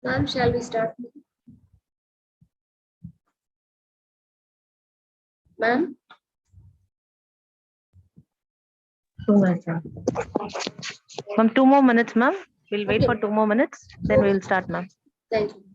Ma'am, shall we start? Ma'am? 2 minutes, ma'am. Ma'am, 2 more minutes, ma'am. We'll wait for 2 more minutes, then we'll start, ma'am. Thank you.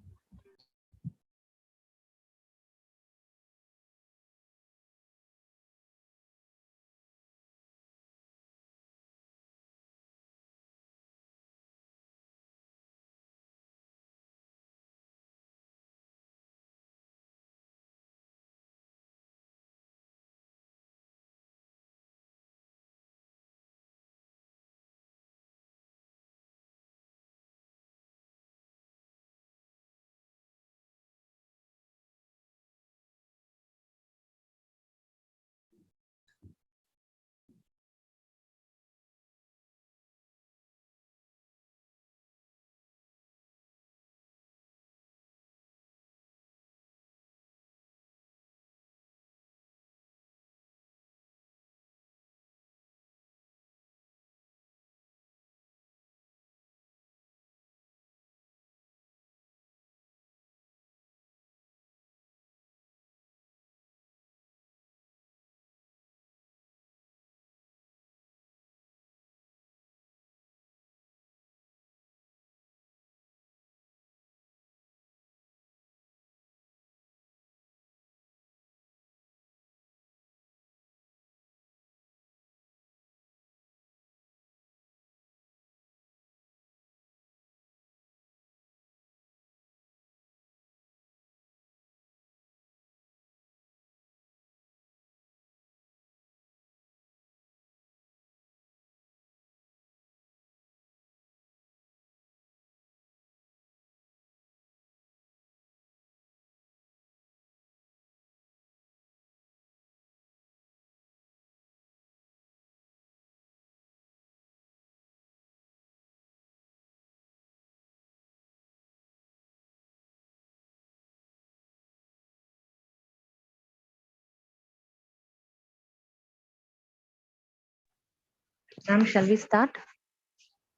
Ma'am, shall we start?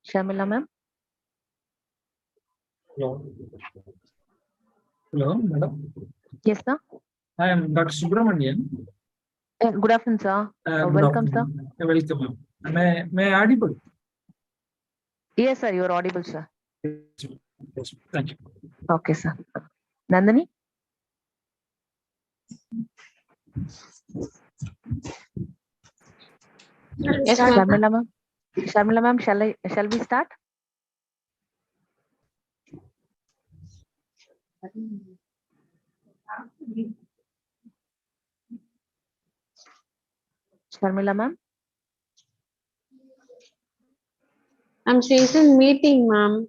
Sharmila, ma'am. Hello. Hello, madam. Yes, sir. I am Dr. Subramanian. Good afternoon, sir. Good Welcome, sir. afternoon. Welcome, ma'am. May I audible? Yes, sir. You are audible, sir. Yes, thank you. Okay, sir. Nandini? Yes, ma'am. Sharmila, ma'am. Sharmila, ma'am, shall we start? Sharmila, ma'am. She's in meeting, ma'am.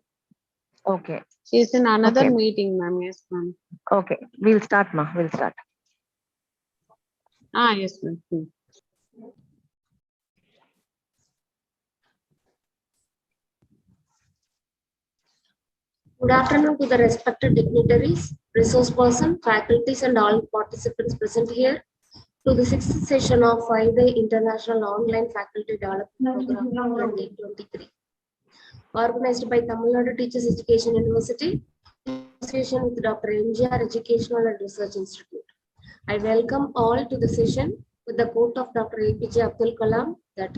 Okay. She's in another Okay. meeting, ma'am. Yes, ma'am. Okay. We'll start, ma'am. We'll start. Yes, ma'am. Good afternoon to the respected dignitaries, resource person, faculties, and all participants present here to the 6th session of 5-day International Online Faculty Development Program 2023, organized by Tamil Nadu Teachers Education University, in association with Dr. MGR Educational and Research Institute. I welcome all to the session with the quote of Dr. APJ Abdul Kalam that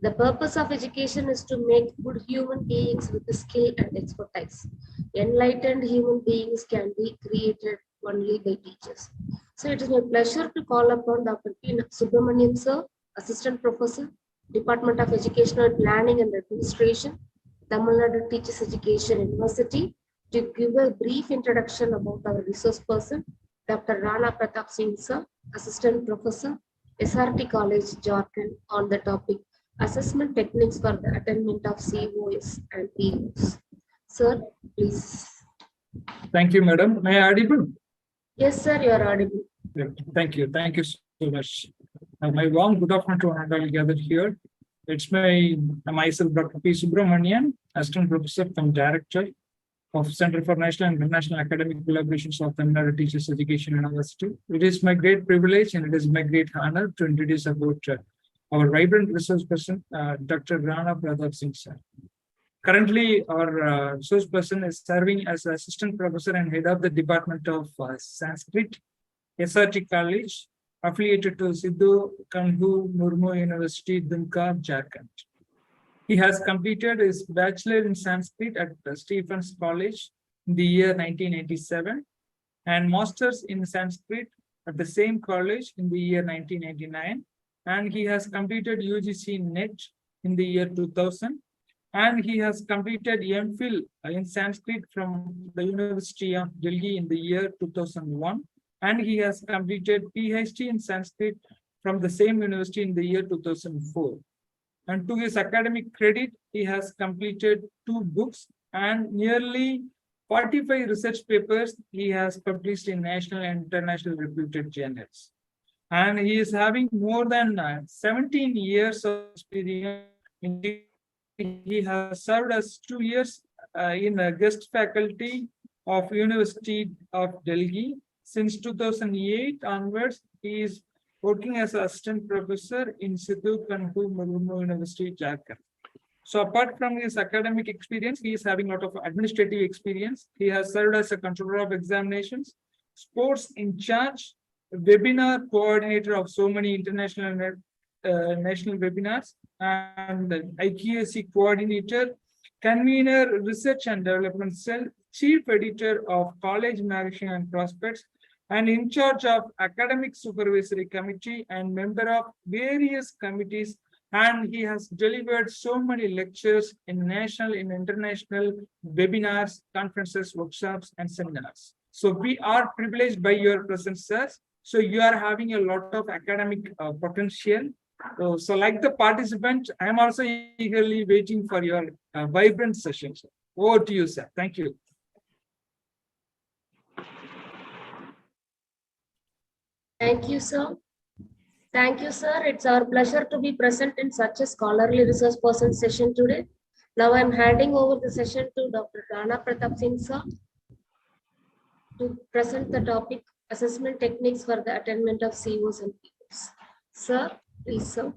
the purpose of education is to make good human beings with skill and expertise. Enlightened human beings can be created only by teachers. So it is my pleasure to call upon Dr. P. Subramanian sir, Assistant Professor, Department of Educational Planning and Administration, Tamil Nadu Teachers Education University, to give a brief introduction about our resource person, Dr. Rana Pratap Singh sir, Assistant Professor, SRT College, Jharkhand, on the topic Assessment Techniques for the Attainment of COS and POs. Sir, please. Thank you, madam. May I audible? Yes, sir, you are audible. Thank you. Thank you so much. My warm good afternoon to all gathered here. It's myself, Dr. P. Subramanian, Assistant Professor and Director of Center for National and International Academic Collaborations of Tamil Nadu Teachers Education University. It is my great privilege and it is my great honor to introduce about our vibrant resource person, Dr. Rana Pratap Singh sir. Currently, our resource person is serving as assistant professor and head of the Department of Sanskrit, SRT College, affiliated to Sidhu Kanhu Murmu University, Dumka, Jharkhand. He has completed his bachelor in Sanskrit at Stephens College in the year 1987 and master's in Sanskrit at the same college in the year 1989. And he has completed UGC NET in the year 2000. And he has completed MPhil in Sanskrit from the University of Delhi in the year 2001. And he has completed PhD in Sanskrit from the same university in the year 2004. And to his academic credit, he has completed 2 books and nearly 45 research papers he has published in national and international reputed journals. And he is having more than 17 years of experience. He has served as 2 years in a guest faculty of University of Delhi. Since 2008 onwards, he is working as an assistant professor in Sidhu Kanhu Murmu University, Jharkhand. So apart from his academic experience, he is having a lot of administrative experience. He has served as a controller of examinations, sports in charge, webinar coordinator of so many international and national webinars, and IQAC coordinator, convener, research and development cell, chief editor of college magazine and prospects, and in charge of academic supervisory committee and member of various committees. And he has delivered so many lectures in national and international webinars, conferences, workshops, and seminars. So we are privileged by your presence, sir. So you are having a lot of academic potential. So like the participant, I am also eagerly waiting for your vibrant session. Over to you, sir. Thank you. Thank you, sir. Thank you, sir. It's our pleasure to be present in such a scholarly resource person session today. Now I'm handing over the session to Dr. Rana Pratap Singh, sir, to present the topic assessment techniques for the attainment of COs and POs. Sir, please, sir.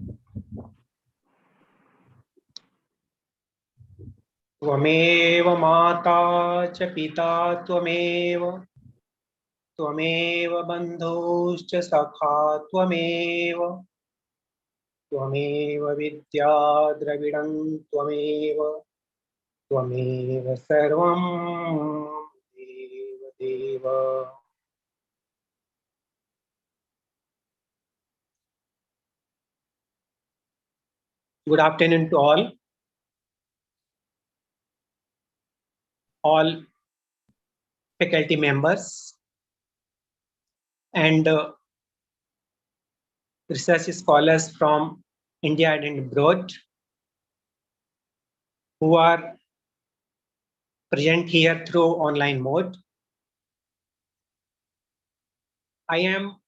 त्वमेव माता च पिता त्वमेव त्वमेव बन्धुश्च सखा त्वमेव त्वमेव विद्या द्रविडं त्वमेव त्वमेव सर्वं देव देव. Good afternoon to all faculty members and research scholars from India and abroad who are present here through online mode. I am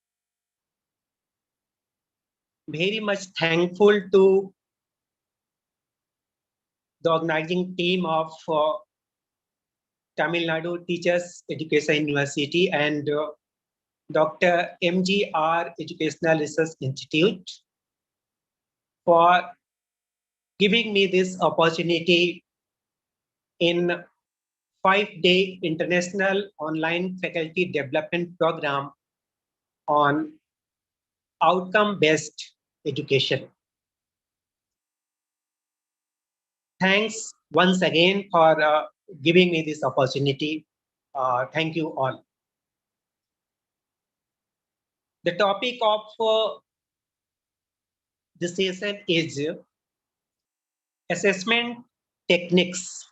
very much thankful to the organizing team of Tamil Nadu Teachers Education University and Dr. MGR Educational Research Institute for giving me this opportunity in 5-day international online faculty development program on outcome-based education. Thanks once again for giving me this opportunity. Thank you all. The topic of this session is assessment techniques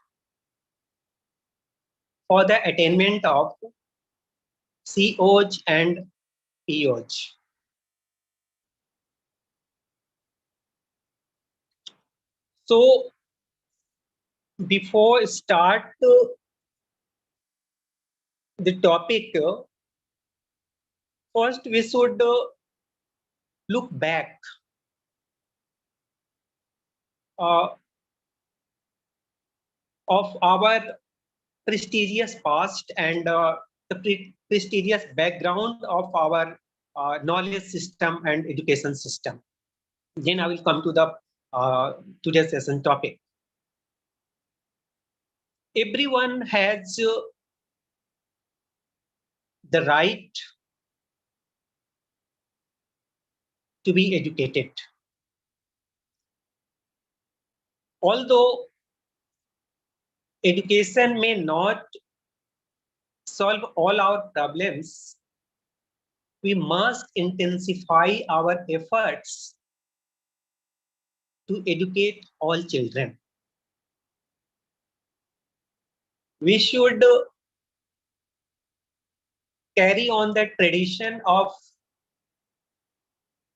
for the attainment of COs and POs. So before start the topic, first we should look back of our prestigious past and the prestigious background of our knowledge system and education system. Then I will come to the today's session topic. everyone has the right to be educated. Although education may not solve all our problems, we must intensify our efforts to educate all children. We should carry on the tradition of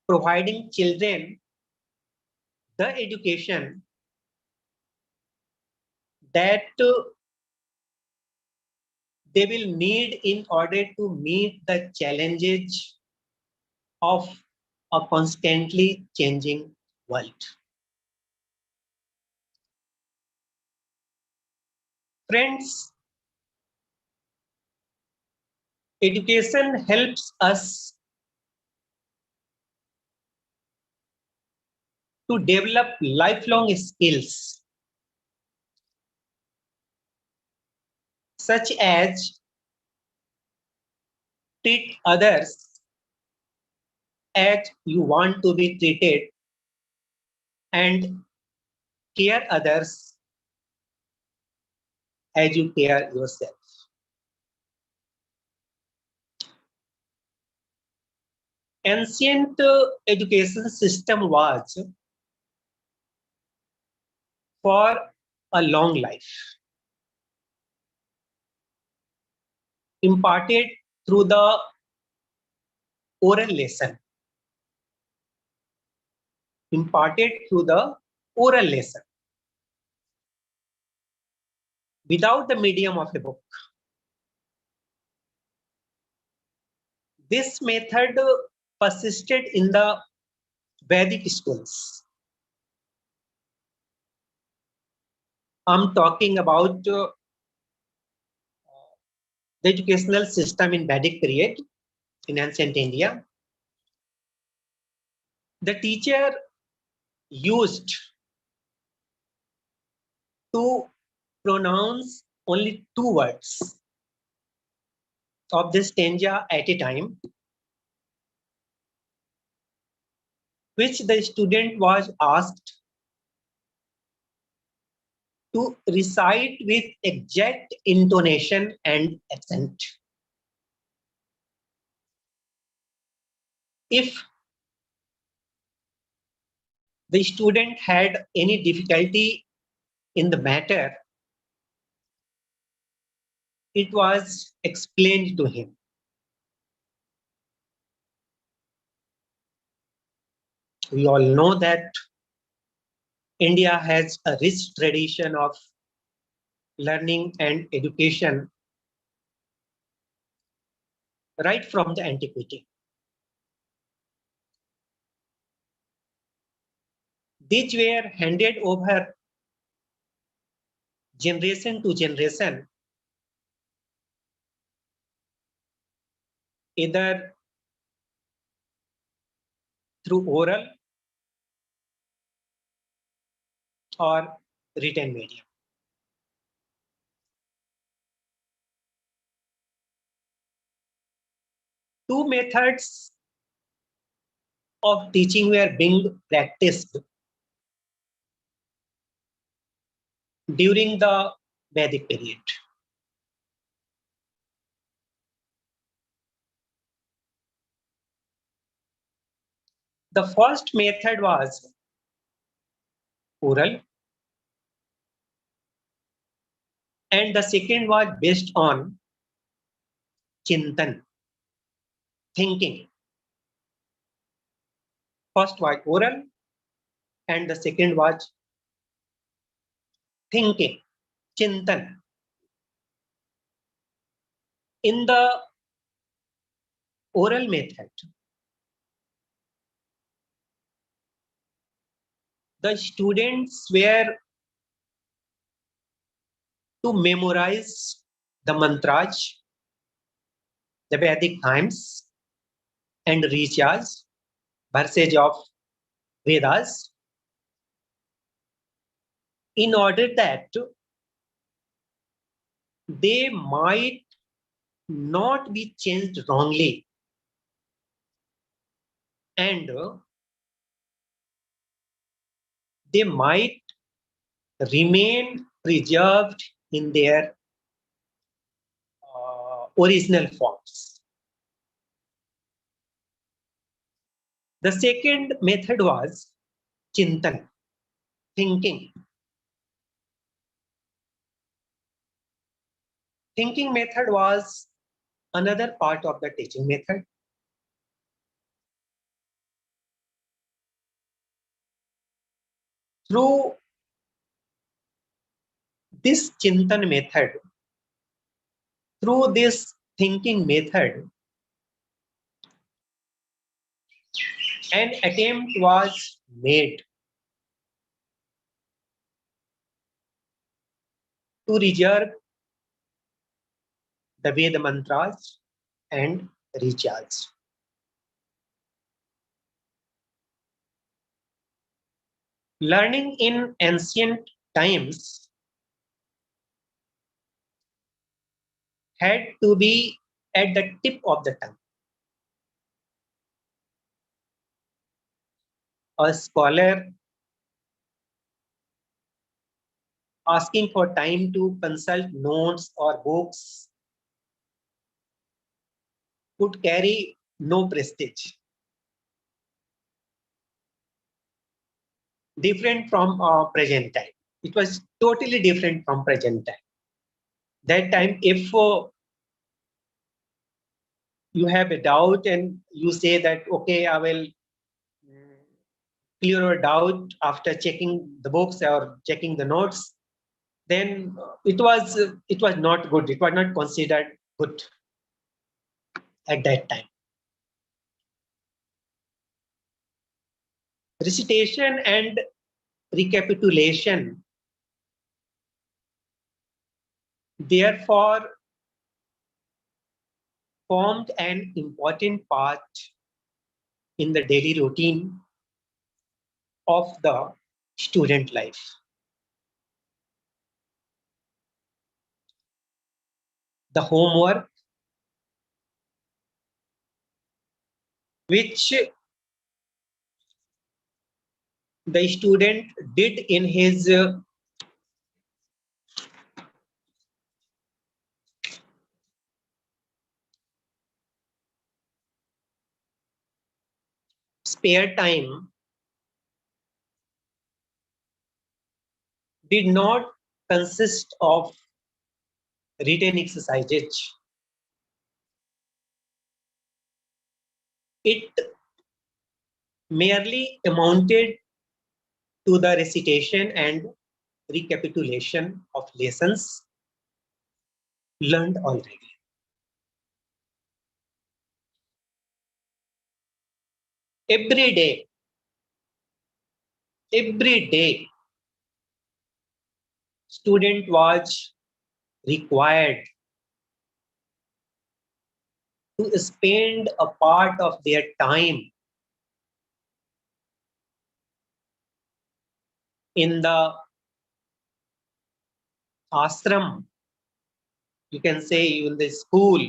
providing children the education that they will need in order to meet the challenges of a constantly changing world. Friends, education helps us to develop lifelong skills such as treat others as you want to be treated and care others as you care yourself. Ancient education system was for a long life, imparted through the oral lesson, imparted through the oral lesson, without the medium of a book. This method persisted in the Vedic schools. I'm talking about the educational system in Vedic period in ancient India. The teacher used to pronounce only 2 words of this stanza at a time, which the student was asked to recite with exact intonation and accent. If the student had any difficulty in the matter, it was explained to him. We all know that India has a rich tradition of learning and education right from the antiquity. These were handed over generation to generation, either through oral or written medium. Two methods of teaching were being practiced during the Vedic period. The first method was oral, and the second was based on chintan, thinking. First was oral, and the second was thinking, chintan. In the oral method, the students were to memorize the mantras, the Vedic hymns, and rishas, verses of Vedas, in order that they might not be changed wrongly, and they might remain preserved in their original forms. The second method was Chintan, thinking. Thinking method was another part of the teaching method. Through this Chintan method, through this thinking method, an attempt was made to reserve the Veda mantras and rituals. Learning in ancient times had to be at the tip of the tongue. A scholar asking for time to consult notes or books could carry no prestige. Different from present time. It was totally different from present time. That time, if you have a doubt and you say that, okay, I will clear your doubt after checking the books or checking the notes, then it was not good. It was not considered good at that time. Recitation and recapitulation, therefore, formed an important part in the daily routine of the student life. The homework which the student did in his spare time did not consist of written exercises. It merely amounted to the recitation and recapitulation of lessons learned already. Every day, student was required to spend a part of their time in the ashram, you can say in the school.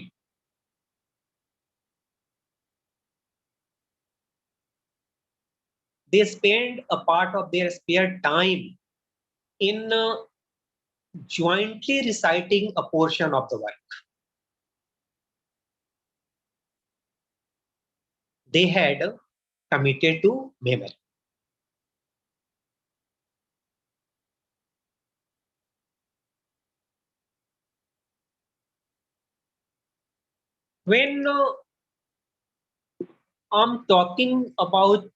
They spend a part of their spare time in jointly reciting a portion of the work. They had committed to memory. When I'm talking about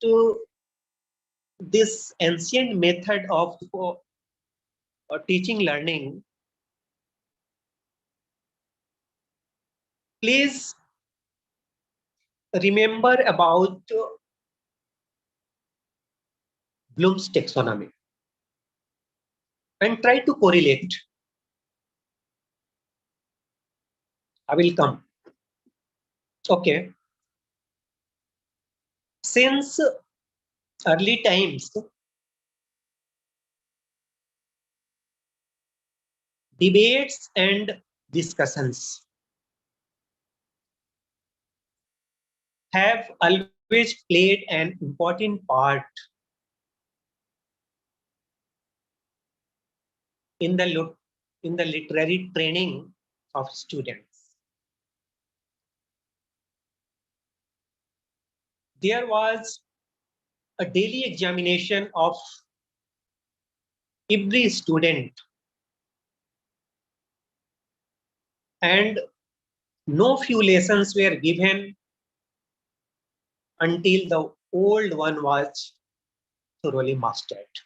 this ancient method of teaching learning, please remember about Bloom's taxonomy and try to correlate. I will come. Okay. Since early times, debates and discussions have always played an important part in the literary training of students. There was a daily examination of every student, and no few lessons were given until the old one was thoroughly mastered.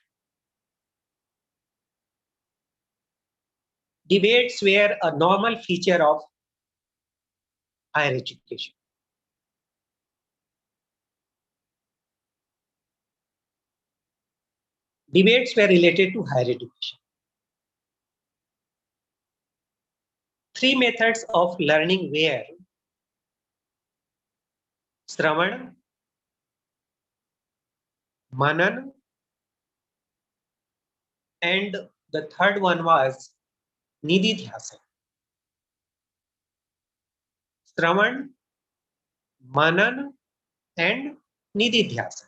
Debates were a normal feature of higher education. Debates were related to higher education. Three methods of learning were Shravan, Manan, and the third one was Nididhyasa. Shravan, Manan, and Nididhyasa.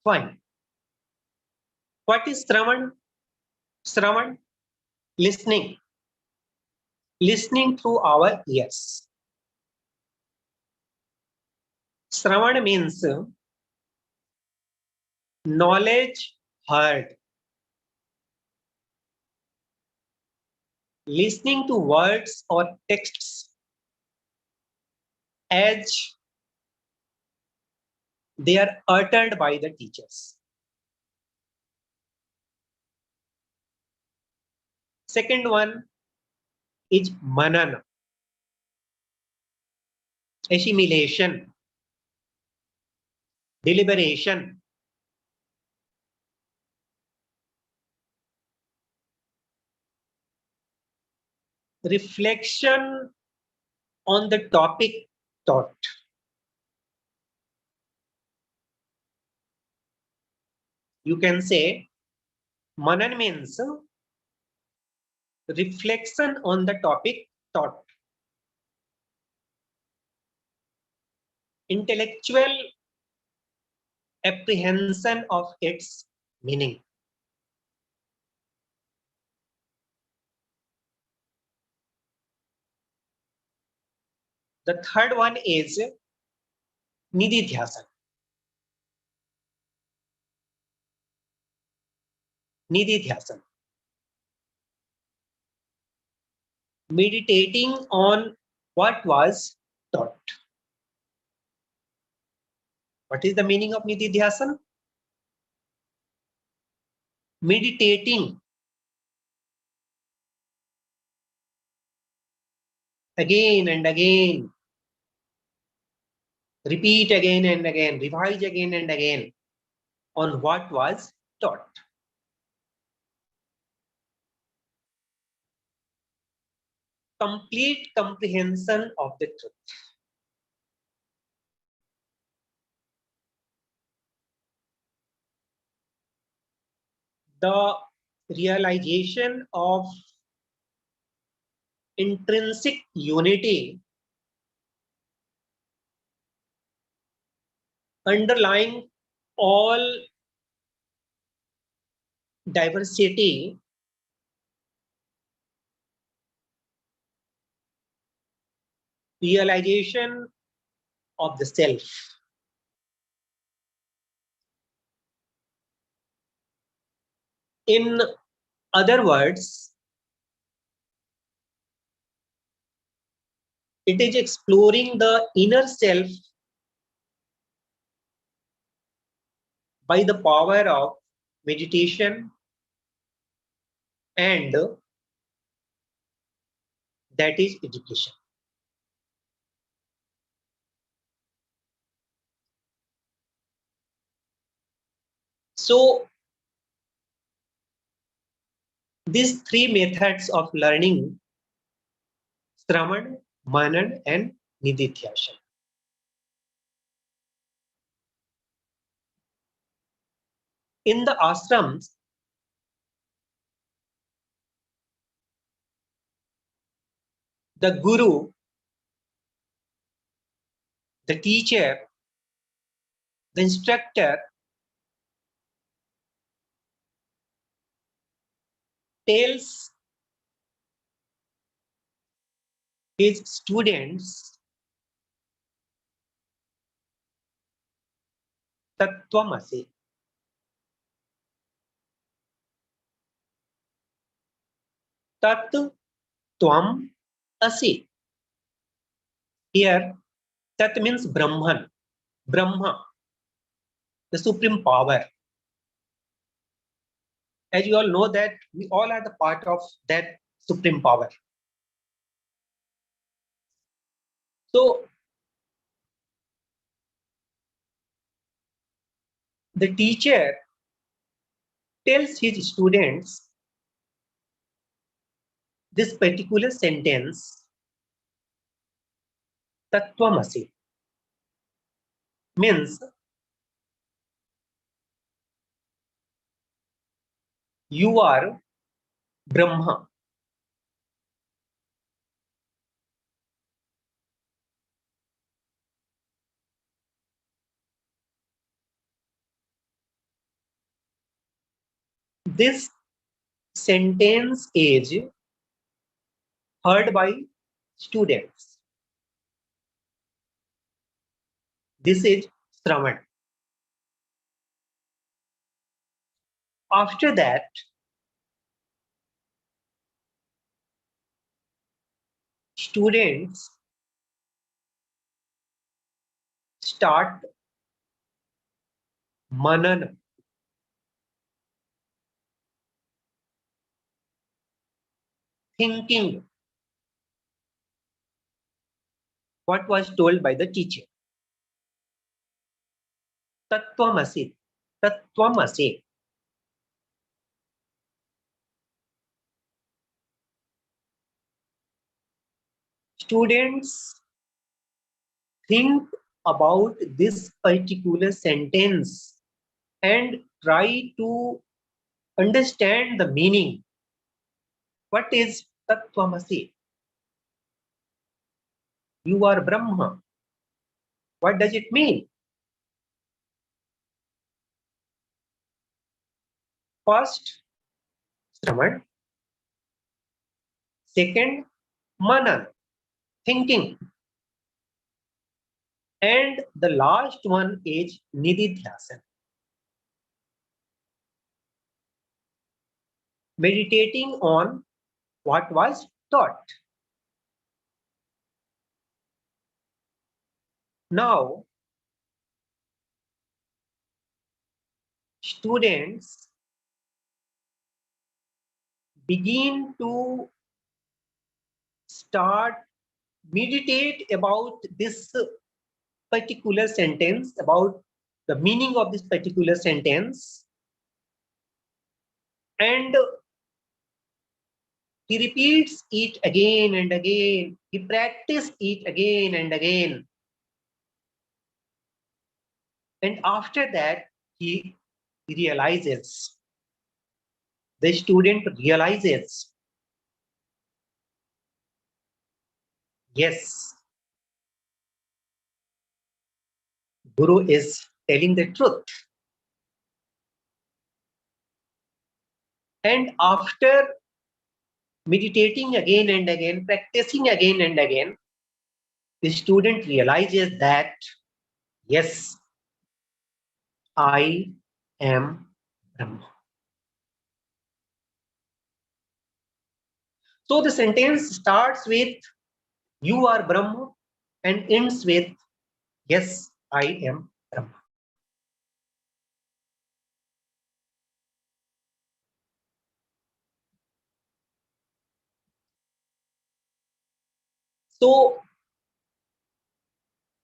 Fine. What is Shravan? Shravan, listening. Listening through our ears. Shravan means knowledge heard. Listening to words or texts as they are uttered by the teachers. Second one is Manan, assimilation, deliberation. Reflection on the topic taught. You can say Manan means reflection on the topic taught. Intellectual apprehension of its meaning. The third one is Nididhyasa. Nididhyasa. Meditating on what was taught. What is the meaning of Nididhyasana? Meditating again and again, repeat again and again, revise again and again on what was taught. Complete comprehension of the truth. The realization of intrinsic unity underlying all diversity realization of the self. In other words, it is exploring the inner self by the power of meditation, and that is education. So these three methods of learning, Shravan, Manan, and Nididhyasana. In the ashrams, the guru, the teacher, the instructor tells his students Tattvamasi. Tat Tvam Asi. Here, Tat means Brahman, Brahma, the supreme power. As you all know that we all are the part of that supreme power. So the teacher tells his students this particular sentence, Tattvamasi, means you are Brahma. This sentence is heard by students. This is Shravan. After that, students start Manan, thinking what was told by the teacher. Tattvamasi, Tattvamasi. Students think about this particular sentence and try to understand the meaning. What is Tattvamasi? You are Brahma. What does it mean? First, Shravan. Second, Manan, thinking. And the last one is Nididhyasana, meditating on what was taught. Now, students begin to start meditate about this particular sentence, about the meaning of this particular sentence, and he repeats it again and again. He practices it again and again. And after that, he realizes, the student realizes, yes, Guru is telling the truth. And after meditating again and again, practicing again and again, the student realizes that, yes, I am Brahma. So the sentence starts with, you are Brahma, and ends with, yes, I am Brahma. So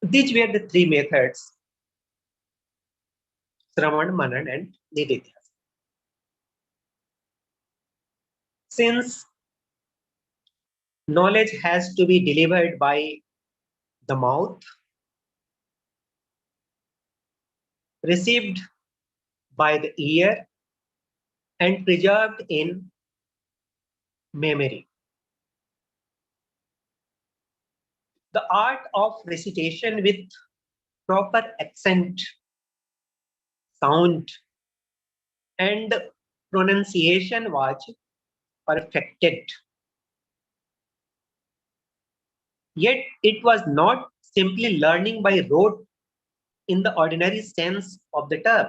these were the three methods, Shravan, Manan, and Nididhyasana. Since knowledge has to be delivered by the mouth, received by the ear, and preserved in memory. The art of recitation with proper accent, sound, and pronunciation was perfected. Yet it was not simply learning by rote in the ordinary sense of the term.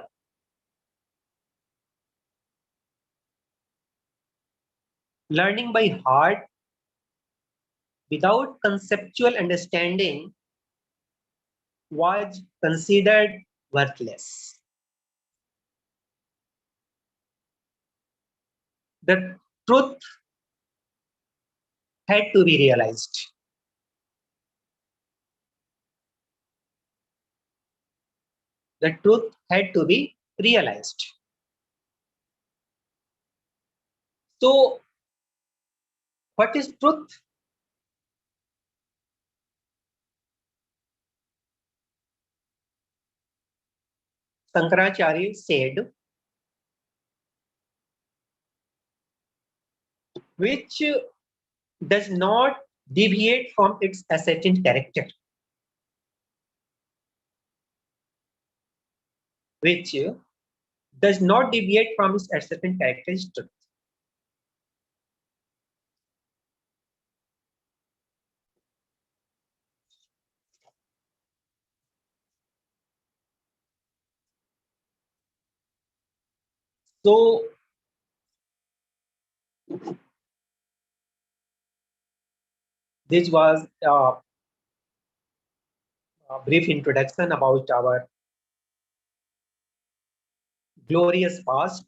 Learning by heart without conceptual understanding was considered worthless. The truth had to be realized. The truth had to be realized. So, what is truth? Shankaracharya said, which does not deviate from its ascertained character, which does not deviate from its ascertained character is truth. So, this was a brief introduction about our glorious past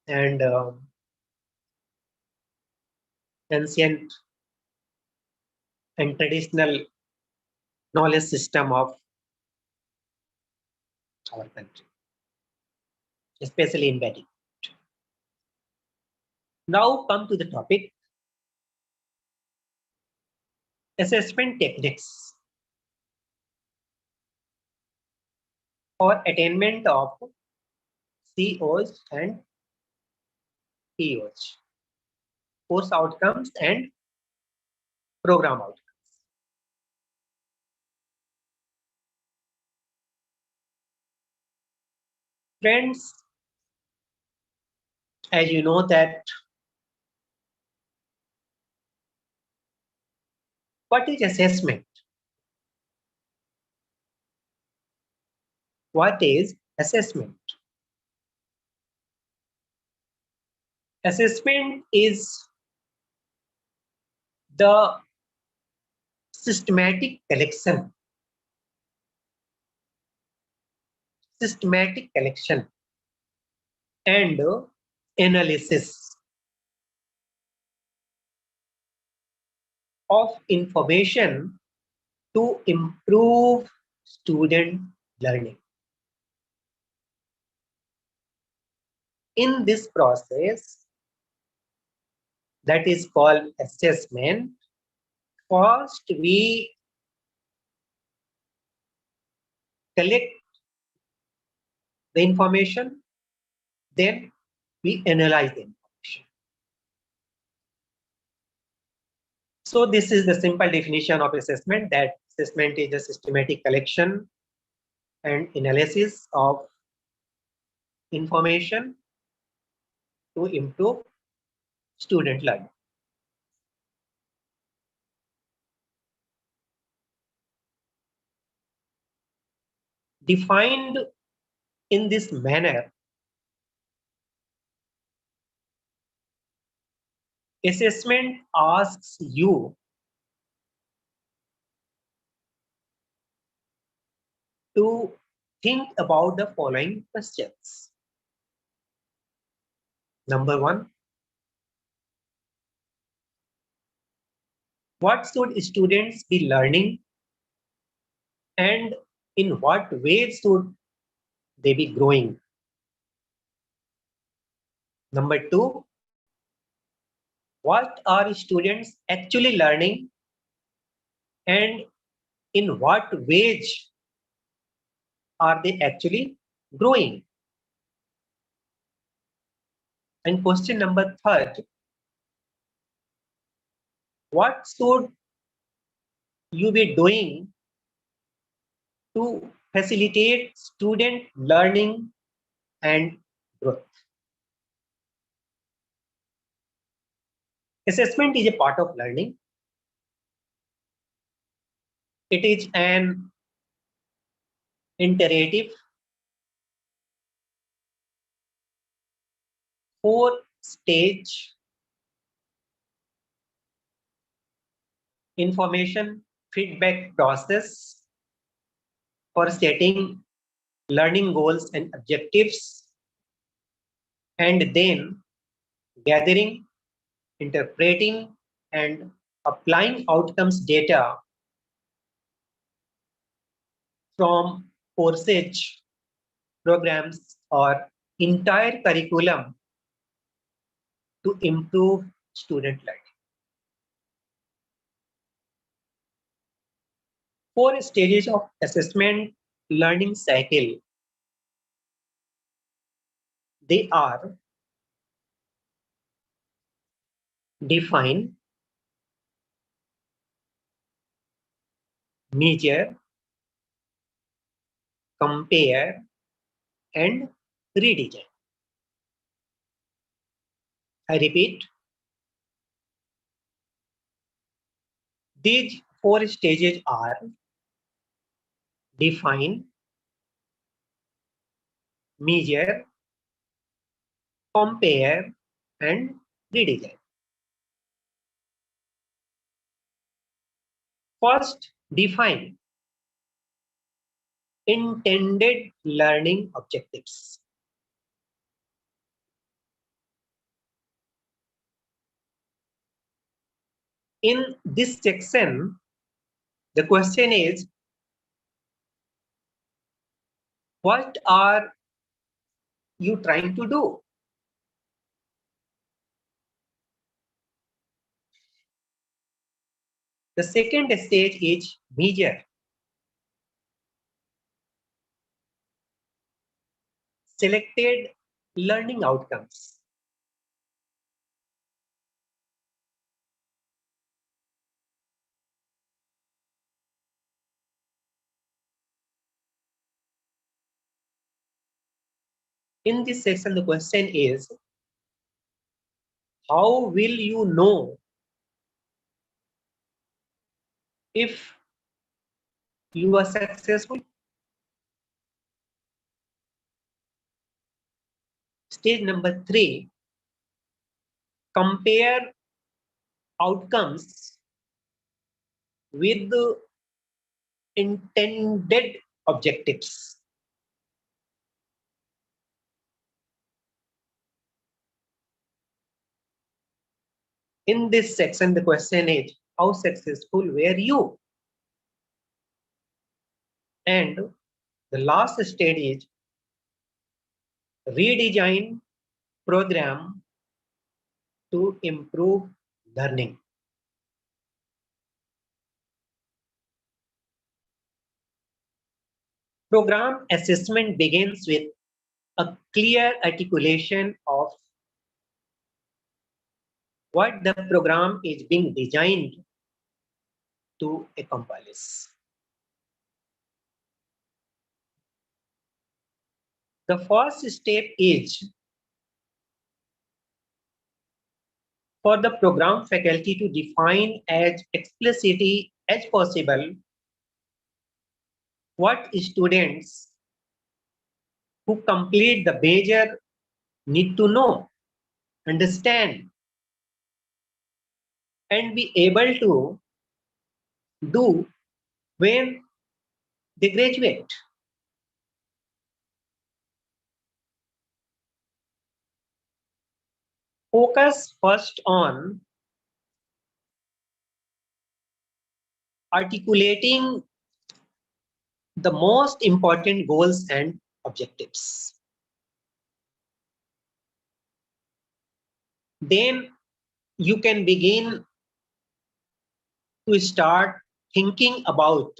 and ancient and traditional knowledge system of our country, especially in Vedic. Now come to the topic, assessment techniques for attainment of COs and POs, course outcomes and program outcomes. Friends, as you know that what is assessment? What is assessment? Assessment is the systematic collection and analysis of information to improve student learning. In this process, that is called assessment, first we collect the information, then we analyze the information. So this is the simple definition of assessment, that assessment is a systematic collection and analysis of information to improve student learning. Defined in this manner, assessment asks you to think about the following questions. Number one, what should students be learning and in what ways should they be growing? Number two, what are students actually learning and in what ways are they actually growing? And question number third, what should you be doing to facilitate student learning and growth? Assessment is a part of learning. It is an iterative 4-stage information feedback process for setting learning goals and objectives, and then gathering, interpreting, and applying outcomes data from courses, programs, or entire curriculum to improve student learning. 4 stages of assessment learning cycle. They are: define, measure, compare, and redesign. I repeat, these 4 stages are: define, measure, compare, and redesign. First, define intended learning objectives. In this section, the question is, what are you trying to do? The second stage is measure. Selected learning outcomes. In this section, the question is, how will you know if you are successful? Stage number 3, compare outcomes with the intended objectives. In this section, the question is, how successful were you? And the last stage is redesign program to improve learning. Program assessment begins with a clear articulation of what the program is being designed to accomplish. The first step is for the program faculty to define as explicitly as possible what students who complete the major need to know, understand, and be able to do when they graduate. Focus first on articulating the most important goals and objectives. Then you can begin to start thinking about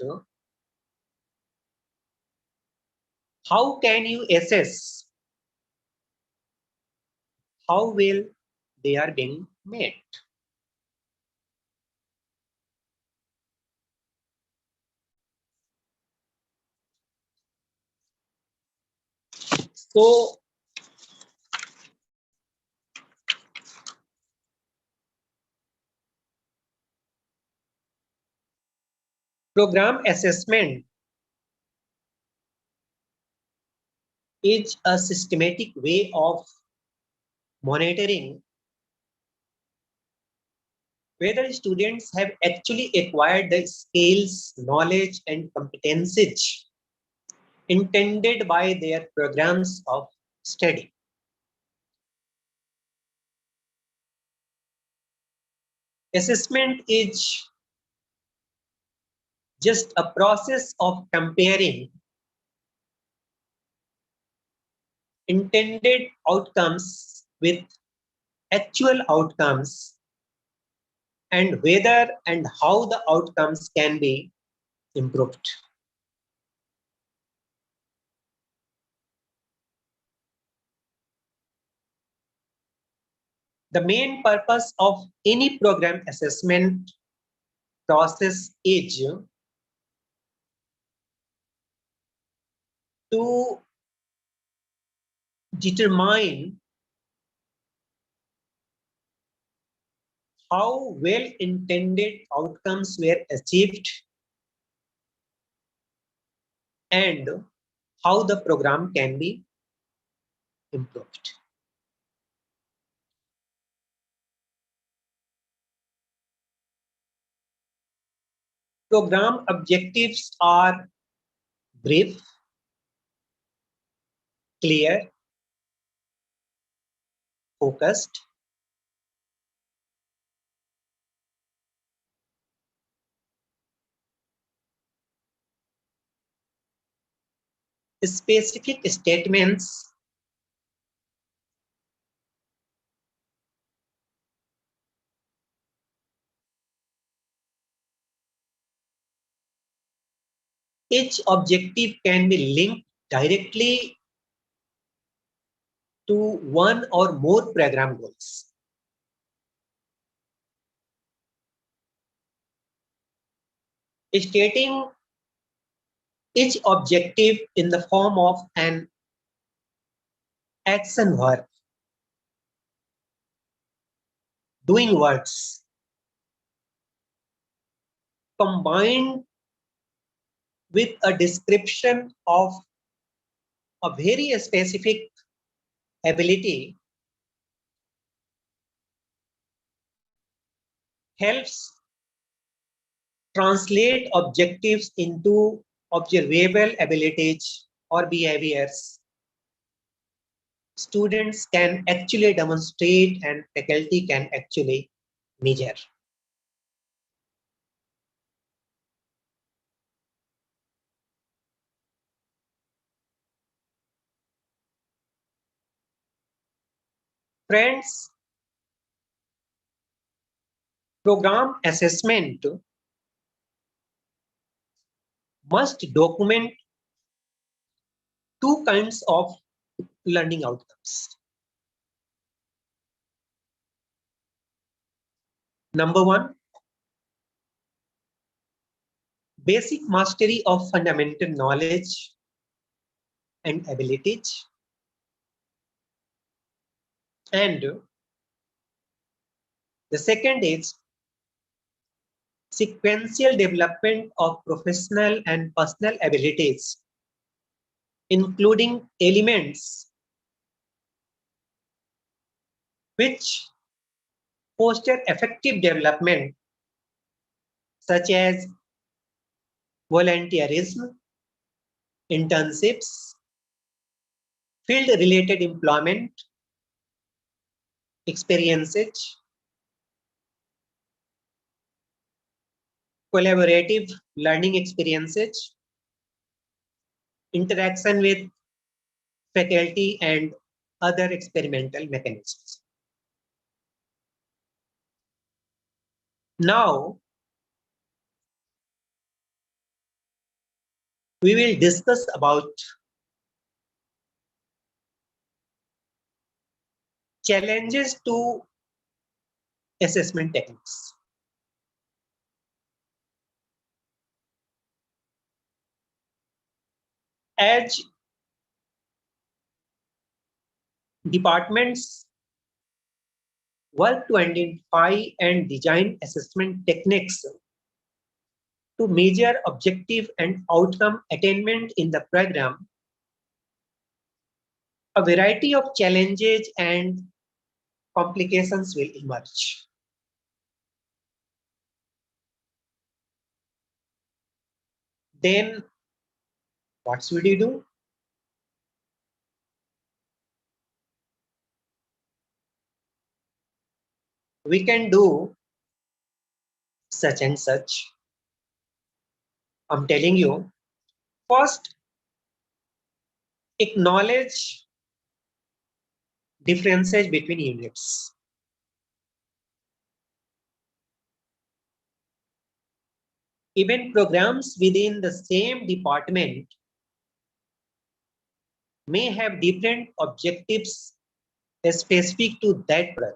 how can you assess how well they are being met. So program assessment is a systematic way of monitoring whether students have actually acquired the skills, knowledge, and competencies intended by their programs of study. Assessment is just a process of comparing intended outcomes with actual outcomes and whether and how the outcomes can be improved. The main purpose of any program assessment process is to determine how well intended outcomes were achieved and how the program can be improved. Program objectives are brief, clear, focused, specific statements each objective can be linked directly to one or more program goals. Stating each objective in the form of an action verb, doing words, combined with a description of a very specific ability helps translate objectives into observable abilities or behaviors students can actually demonstrate and faculty can actually measure. Friends, program assessment must document two kinds of learning outcomes. Number one, basic mastery of fundamental knowledge and abilities. And the second is sequential development of professional and personal abilities, including elements which foster effective development, such as volunteerism, internships, field-related employment, experiences, collaborative learning experiences, interaction with faculty, and other experimental mechanisms. Now, we will discuss about challenges to assessment techniques. As departments work to identify and design assessment techniques to measure objective and outcome attainment in the program, a variety of challenges and complications will emerge. Then what should you do? We can do such and such. I'm telling you, first, acknowledge differences between units. Even programs within the same department may have different objectives specific to that program.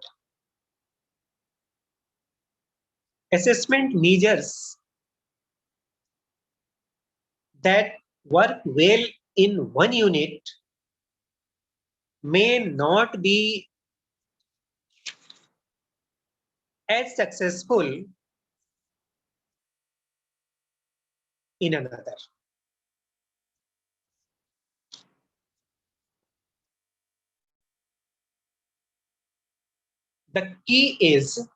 Assessment measures that work well in one unit may not be as successful in another. The key is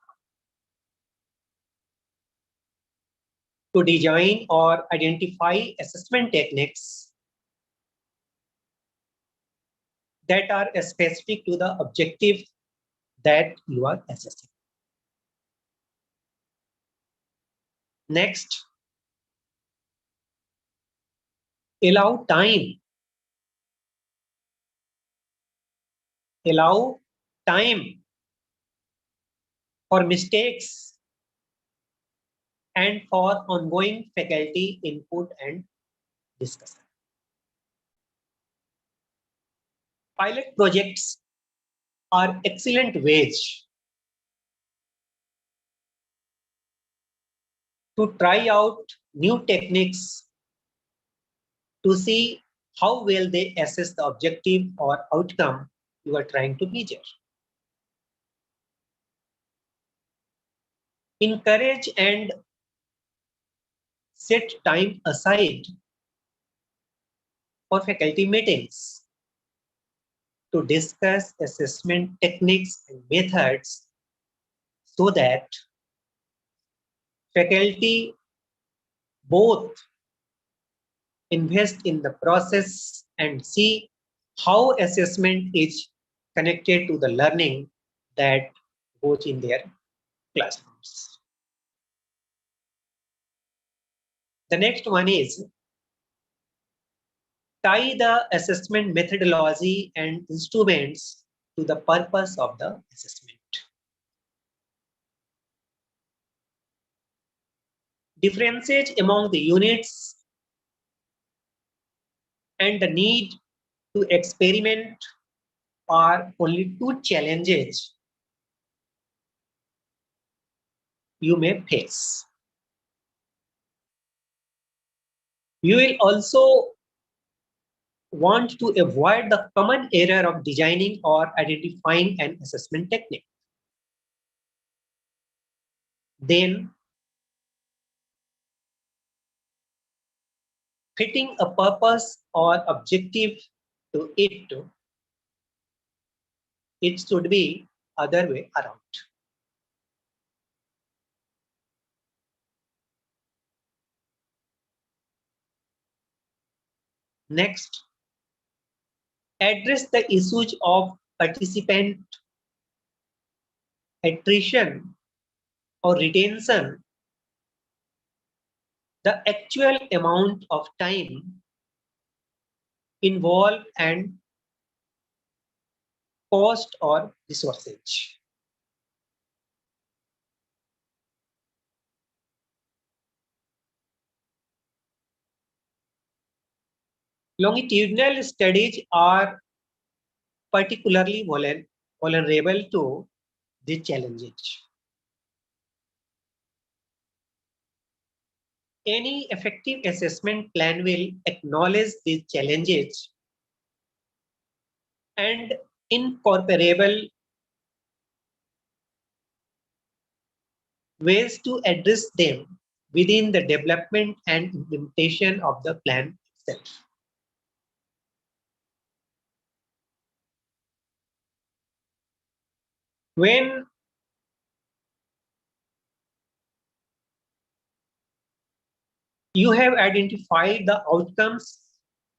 to design or identify assessment techniques that are specific to the objective that you are assessing. Next, allow time. Allow time for mistakes and for ongoing faculty input and discussion. Pilot projects are excellent ways to try out new techniques to see how well they assess the objective or outcome you are trying to measure. Encourage and set time aside for faculty meetings to discuss assessment techniques and methods so that faculty both invest in the process and see how assessment is connected to the learning that goes in their classrooms. The next one is tie the assessment methodology and instruments to the purpose of the assessment. Differentiate among the units and the need to experiment are only two challenges you may face. You will also want to avoid the common error of designing or identifying an assessment technique. Then, fitting a purpose or objective to it, it should be other way around. Next, address the issues of participant attrition or retention, the actual amount of time involved and cost or resources. Longitudinal studies are particularly vulnerable to these challenges. Any effective assessment plan will acknowledge these challenges and incorporable ways to address them within the development and implementation of the plan itself. When you have identified the outcomes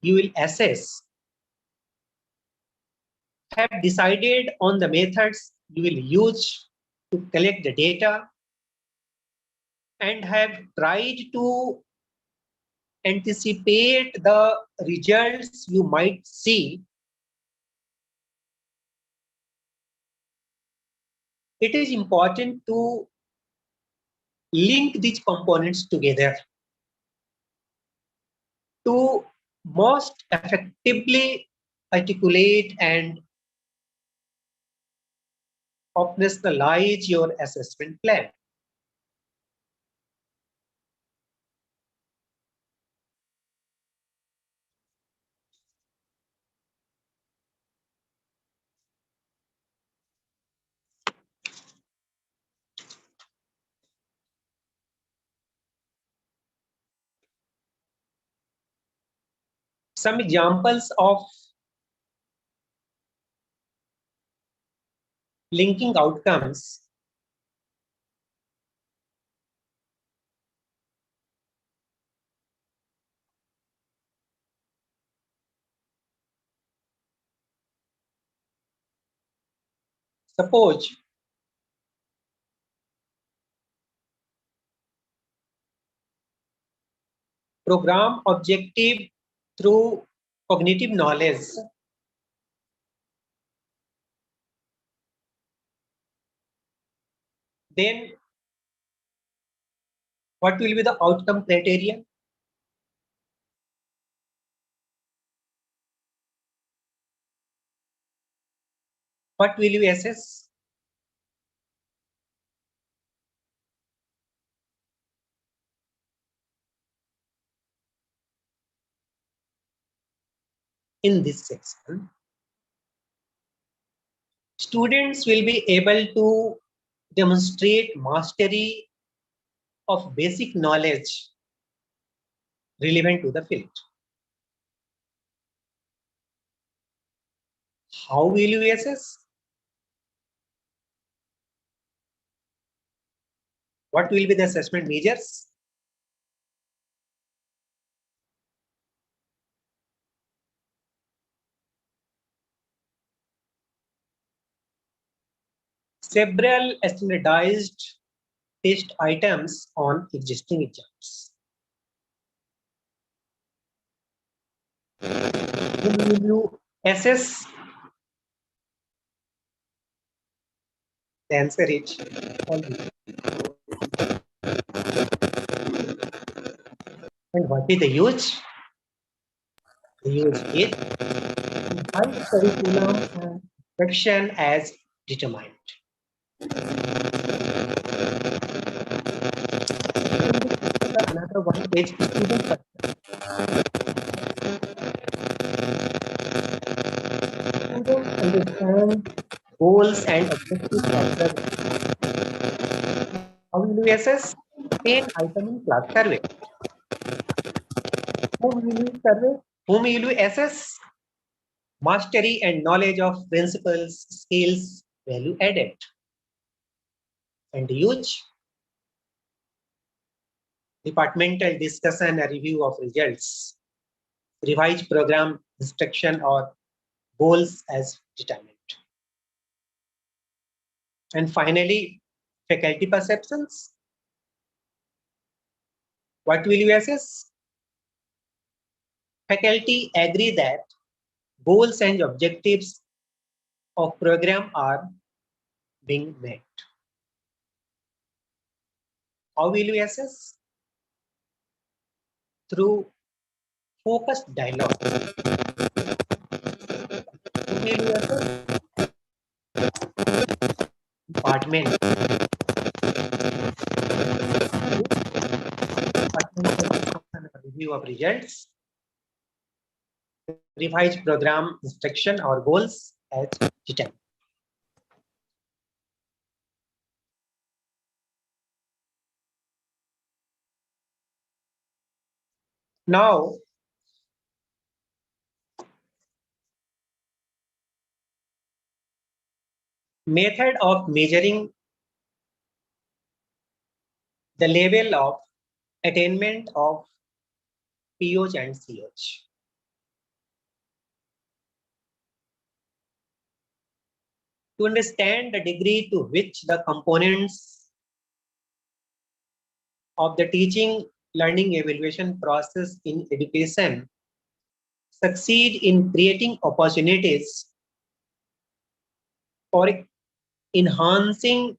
you will assess, have decided on the methods you will use to collect the data, and have tried to anticipate the results you might see, it is important to link these components together to most effectively articulate and operationalize your assessment plan. Some examples of linking outcomes. Suppose program objective through cognitive knowledge. Then what will be the outcome criteria? What will you assess? In this section, students will be able to demonstrate mastery of basic knowledge relevant to the field. How will you assess? What will be the assessment measures? Several standardized test items on existing exams. When will you assess? The answer is all these. And what is the use? The use is by curriculum and instruction as determined. Another one is student perception. Students understand goals and objectives better. How will you assess? 10 item in class survey. Whom will you survey? Whom will you assess? Mastery and knowledge of principles, skills, value added. And use departmental discussion and review of results. Revise program instruction or goals as determined. And finally, faculty perceptions. What will you assess? Faculty agree that goals and objectives of program are being met. How will you assess? Through focused dialogue. How will you assess? Department. Review of results. Revise program instruction or goals. as determined. Now, method of measuring the level of attainment of POs and COs. To understand the degree to which the components of the teaching learning evaluation process in education succeed in creating opportunities for enhancing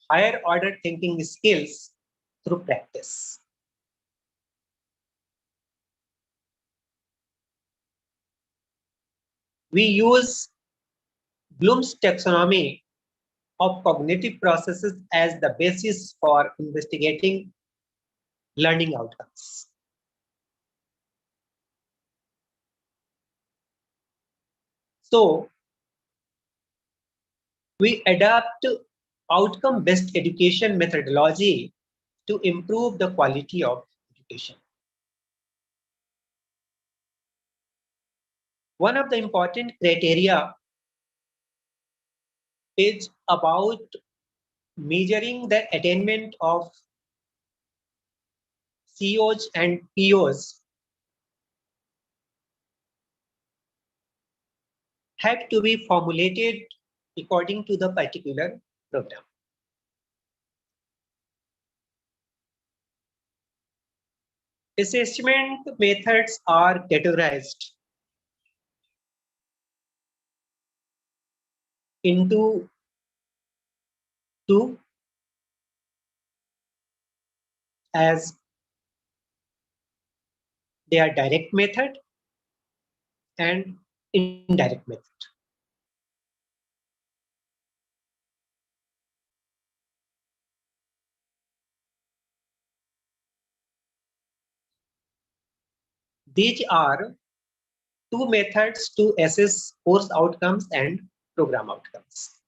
higher order thinking skills through practice. We use Bloom's taxonomy of cognitive processes as the basis for investigating learning outcomes. So, we adapt outcome-based education methodology to improve the quality of education. One of the important criteria is about measuring the attainment of COs and POs had to be formulated according to the particular program. Assessment methods are categorized into two, as they are direct method and indirect method. These are two methods to assess course outcomes and program outcomes.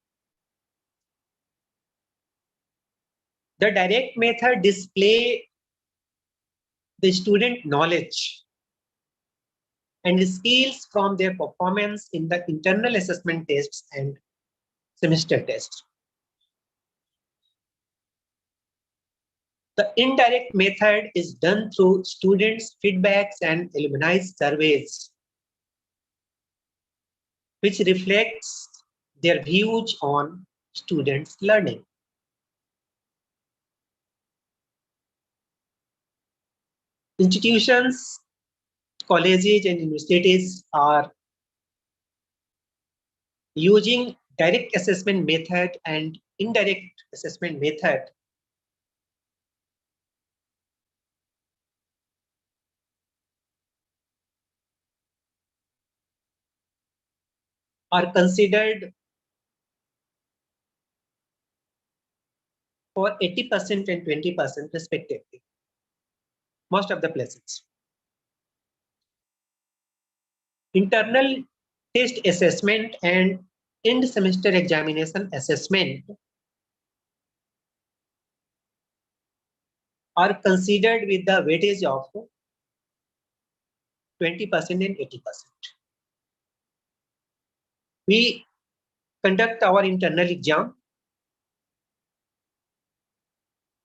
The direct method display the student knowledge and skills from their performance in the internal assessment tests and semester tests. The indirect method is done through students' feedbacks and alumni surveys, which reflects their views on students' learning. Institutions, colleges, and universities are using direct assessment method and indirect assessment method are considered for 80% and 20% respectively, most of the places. Internal test assessment and end semester examination assessment are considered with the weightage of 20% and 80%. We conduct our internal exam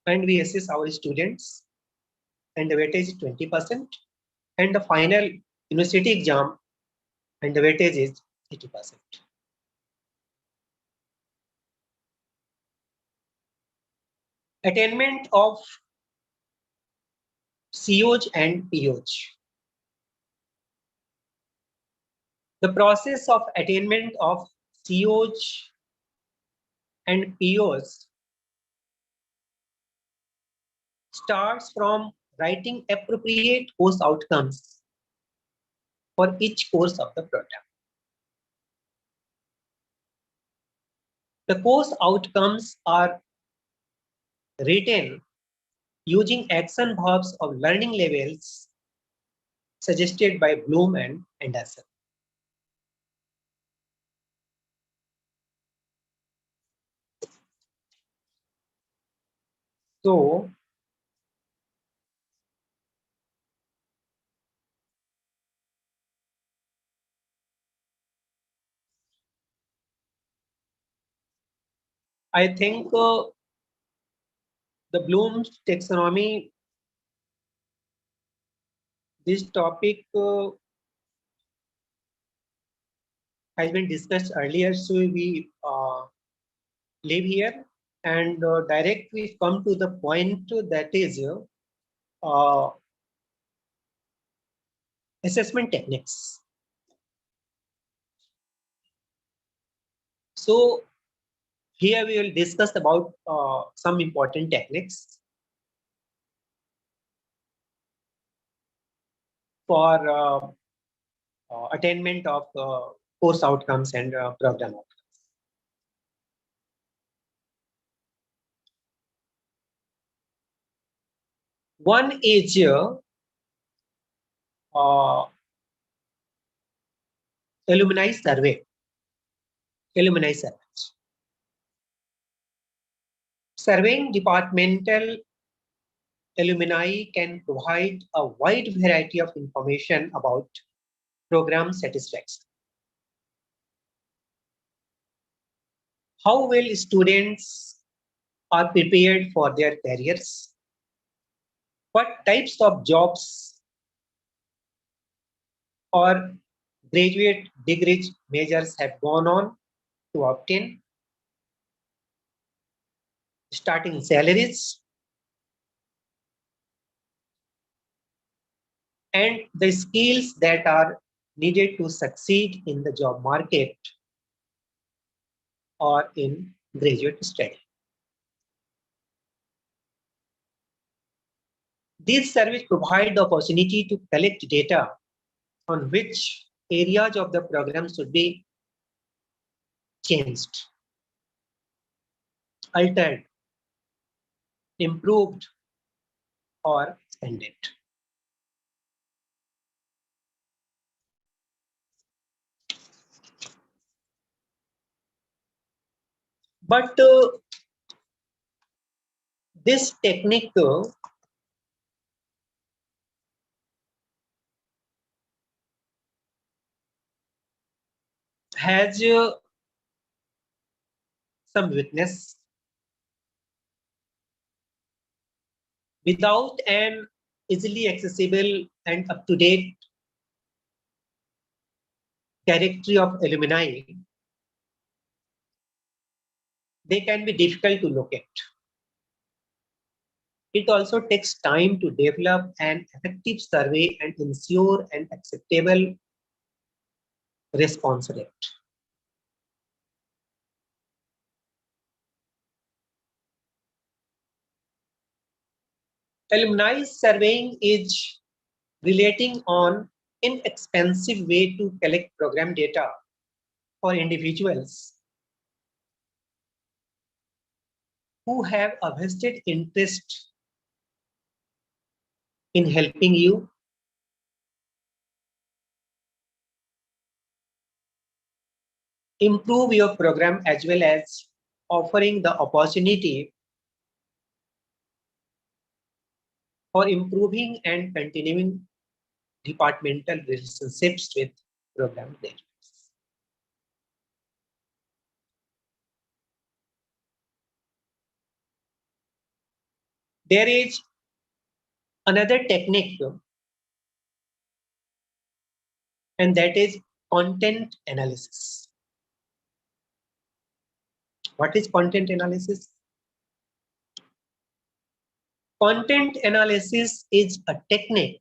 and we assess our students, and the weightage is 20%, and the final university exam and the weightage is 80%. Attainment of COs and POs. The process of attainment of COs and POs starts from writing appropriate course outcomes for each course of the program. The course outcomes are written using action verbs of learning levels suggested by Bloom and Anderson. So I think the Bloom's taxonomy, this topic has been discussed earlier, so we leave here and direct we come to the point that is assessment techniques. So here we will discuss about some important techniques for attainment of course outcomes and program outcomes. One is alumni survey. Alumni survey. Surveying departmental alumni can provide a wide variety of information about program satisfaction. How well students are prepared for their careers? What types of jobs or graduate degree measures have gone on to obtain? Starting salaries and the skills that are needed to succeed in the job market or in graduate study. These surveys provide the opportunity to collect data on which areas of the program should be changed, altered, improved, or expanded. But this technique has some weakness. Without an easily accessible and up-to-date directory of alumni, they can be difficult to locate. It also takes time to develop an effective survey and ensure an acceptable response rate. Alumni surveying is relating on inexpensive way to collect program data for individuals who have a vested interest in helping you improve your program as well as offering the opportunity for improving and continuing departmental relationships with program managers. There is another technique, and that is content analysis. What is content analysis? Content analysis is a technique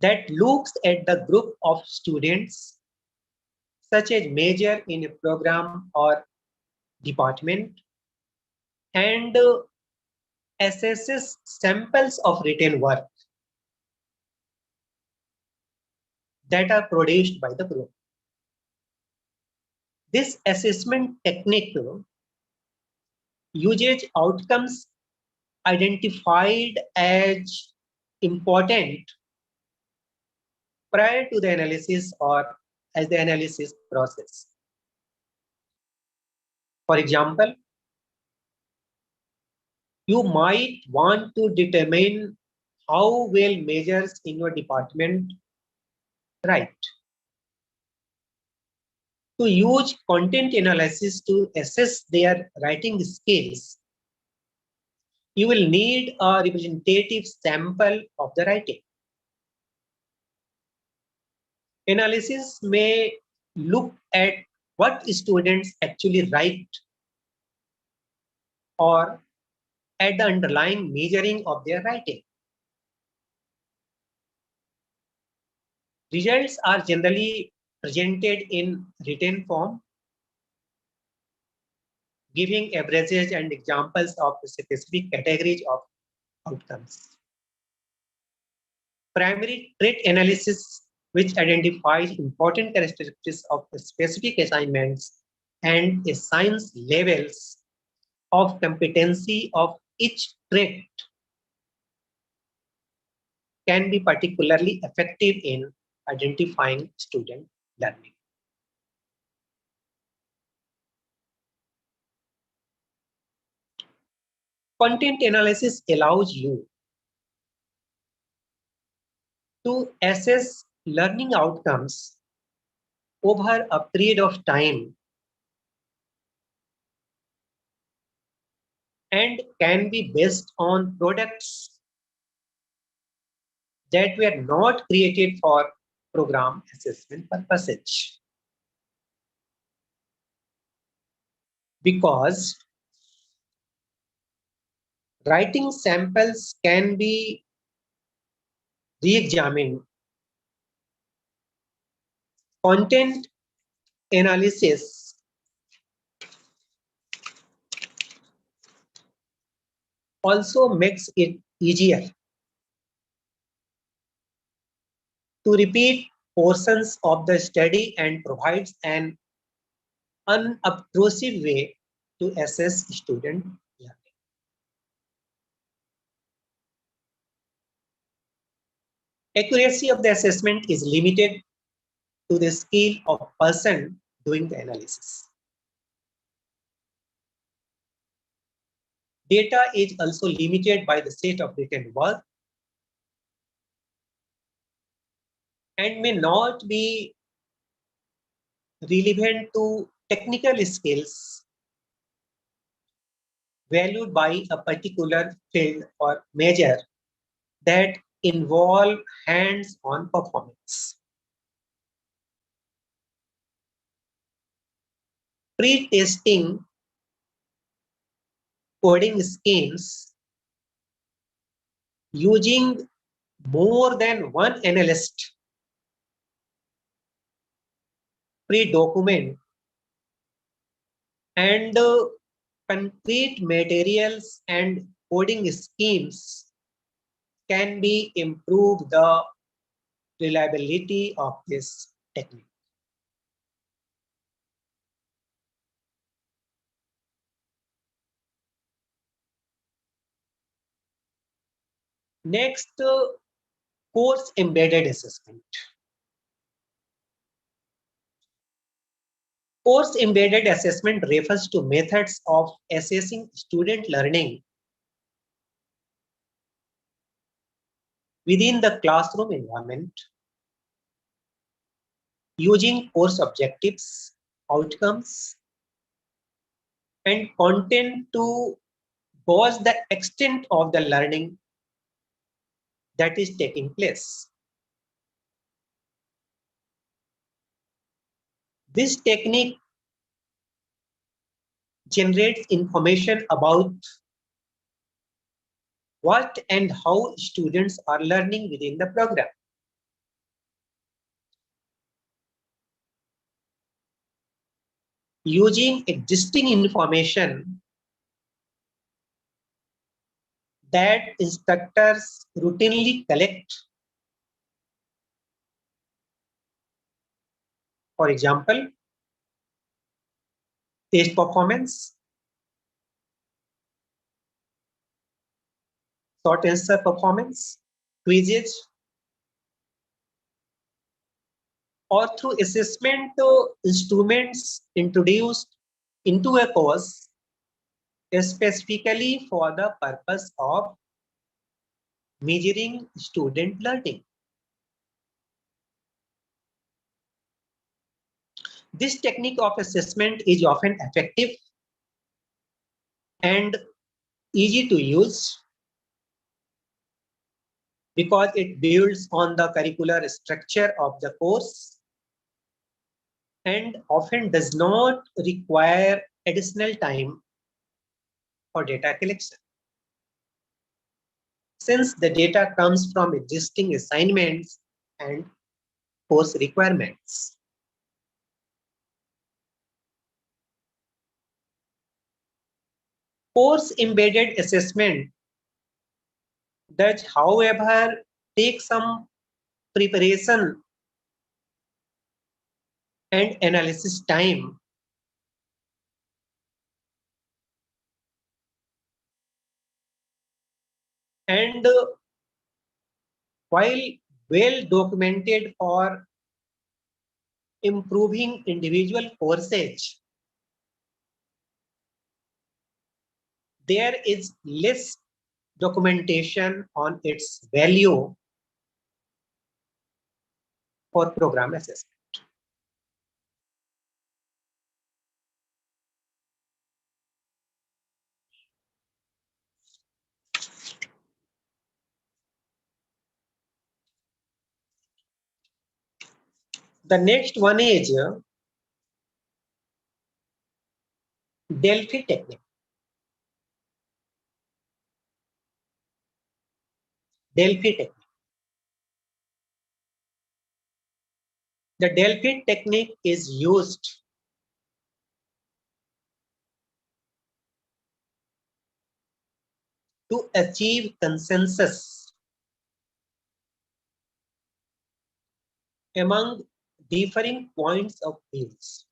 that looks at the group of students, such as major in a program or department, and assesses samples of written work that are produced by the group. This assessment technique uses outcomes identified as important prior to the analysis or as the analysis process. For example, You might want to determine how well measures in your department write. To use content analysis to assess their writing skills, you will need a representative sample of the writing. Analysis may look at what students actually write or at the underlying measuring of their writing. Results are generally presented in written form, giving averages and examples of specific categories of outcomes. Primary trait analysis, which identifies important characteristics of specific assignments and assigns levels of competency of each trait, can be particularly effective in identifying student learning. Content analysis allows you to assess learning outcomes over a period of time and can be based on products that were not created for program assessment purposes. Because writing samples can be re-examined, content analysis also makes it easier to repeat portions of the study and provides an unobtrusive way to assess student learning. Accuracy of the assessment is limited to the skill of person doing the analysis. Data is also limited by the set of written work and may not be relevant to technical skills valued by a particular field or measure that involve hands-on performance. Pre-testing coding schemes using more than one analyst pre-document and concrete materials and coding schemes can be improve the reliability of this technique. Next, course embedded assessment. Course embedded assessment refers to methods of assessing student learning within the classroom environment using course objectives, outcomes, and content to gauge the extent of the learning that is taking place. This technique generates information about what and how students are learning within the program. Using existing information that instructors routinely collect. For example, test performance, short answer performance, quizzes, or through assessment instruments introduced into a course specifically for the purpose of measuring student learning. This technique of assessment is often effective and easy to use because it builds on the curricular structure of the course and often does not require additional time for data collection. Since the data comes from existing assignments and course requirements. Course embedded assessment does, however, take some preparation and analysis time. And while well documented for improving individual courses, there is less documentation on its value for program assessment. The next one is Delphi technique. Delphi technique. The Delphi technique is used to achieve consensus among differing points of views.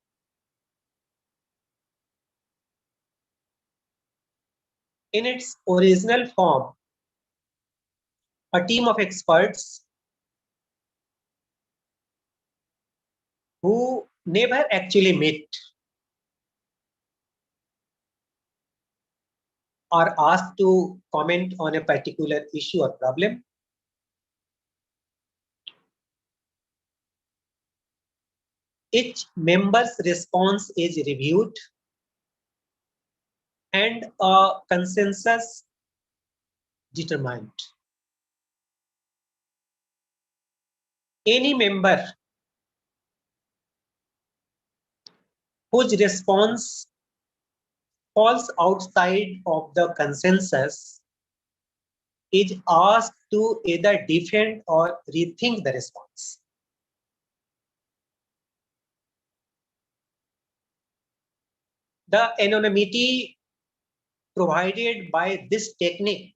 In its original form, a team of experts who never actually met are asked to comment on a particular issue or problem. Each member's response is reviewed and a consensus determined. Any member whose response falls outside of the consensus is asked to either defend or rethink the response. The anonymity provided by this technique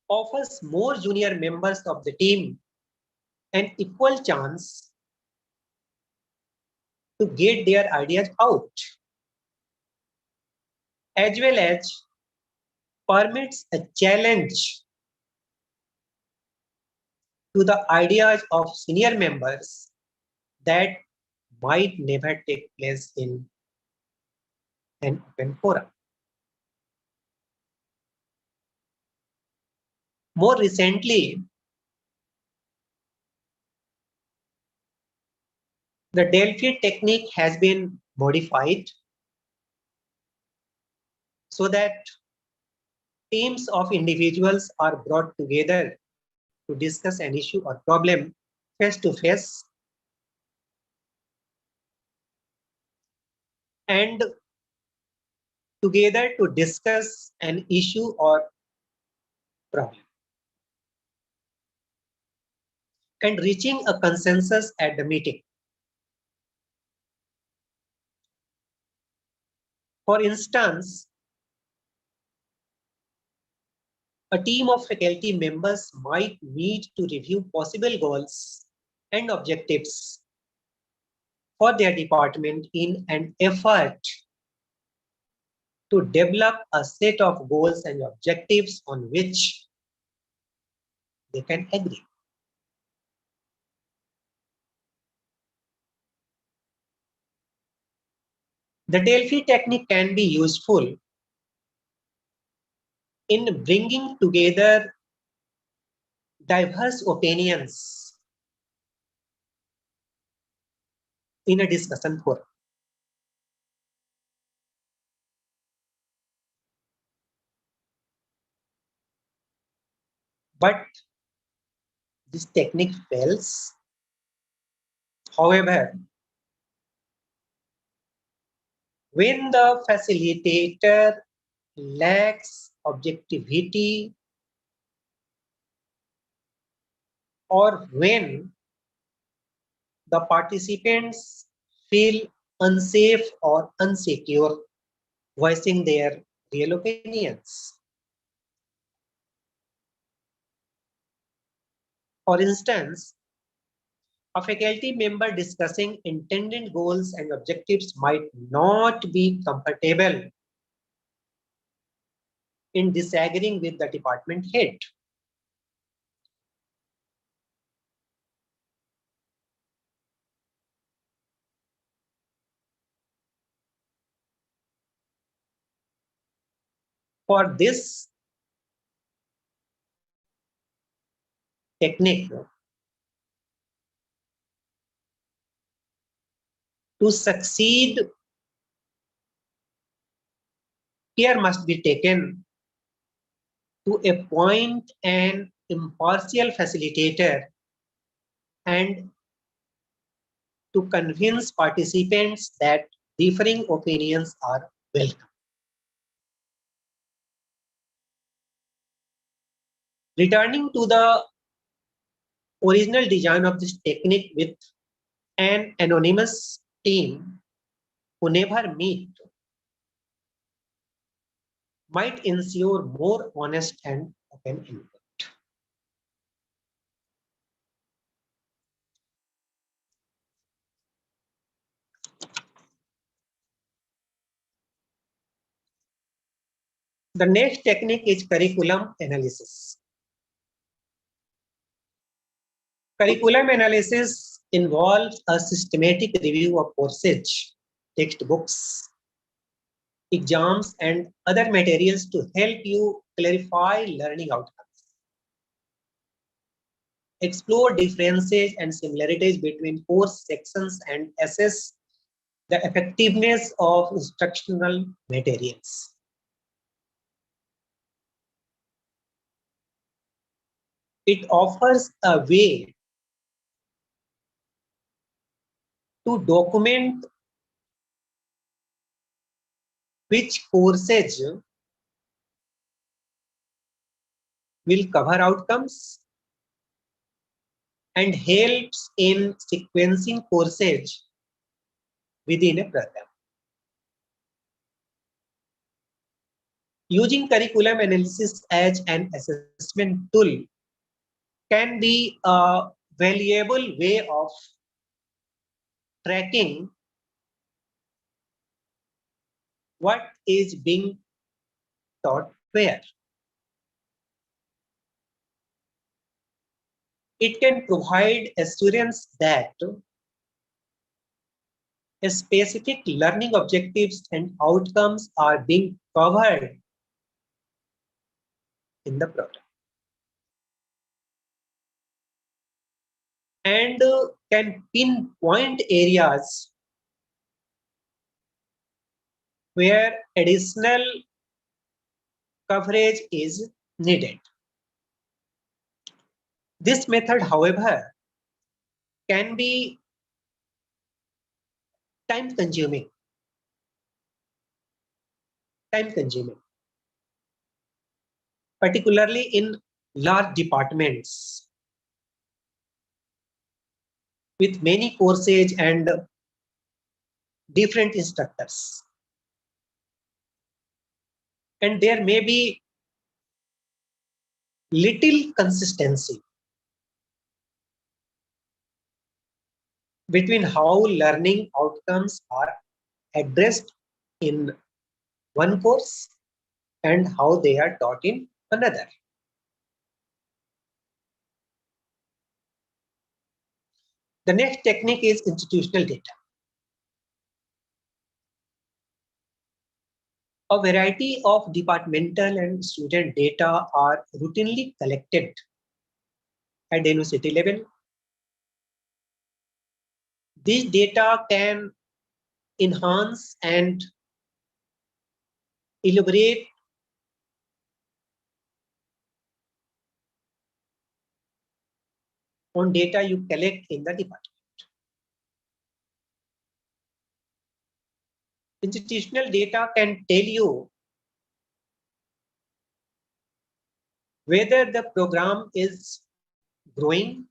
offers more junior members of the team an equal chance to get their ideas out, as well as permits a challenge to the ideas of senior members that might never take place in an open forum. More recently, the Delphi technique has been modified so that teams of individuals are brought together to discuss an issue or problem face to face and together to discuss an issue or problem and reaching a consensus at the meeting. For instance, a team of faculty members might meet to review possible goals and objectives for their department in an effort to develop a set of goals and objectives on which they can agree. The Delphi technique can be useful in bringing together diverse opinions in a discussion forum. But this technique fails. However, when the facilitator lacks objectivity or when the participants feel unsafe or unsecure voicing their real opinions. For instance, a faculty member discussing intended goals and objectives might not be comfortable in disagreeing with the department head. For this technique to succeed, care must be taken to appoint an impartial facilitator and to convince participants that differing opinions are welcome. Returning to the original design of this technique with an anonymous team who never meet might ensure more honest and open input. The next technique is curriculum analysis. Curriculum analysis involves a systematic review of courses, textbooks, exams, and other materials to help you clarify learning outcomes, explore differences and similarities between course sections, and assess the effectiveness of instructional materials. It offers a way to document which courses will cover outcomes and helps in sequencing courses within a program. Using curriculum analysis as an assessment tool can be a valuable way of tracking what is being taught where. It can provide assurance that specific learning objectives and outcomes are being covered in the program. And can pinpoint areas where additional coverage is needed. This method, however, can be time consuming, particularly in large departments with many courses and different instructors. And there may be little consistency between how learning outcomes are addressed in one course and how they are taught in another. The next technique is institutional data. A variety of departmental and student data are routinely collected at the university level. These data can enhance and elaborate on data you collect in the department. Institutional data can tell you whether the program is growing,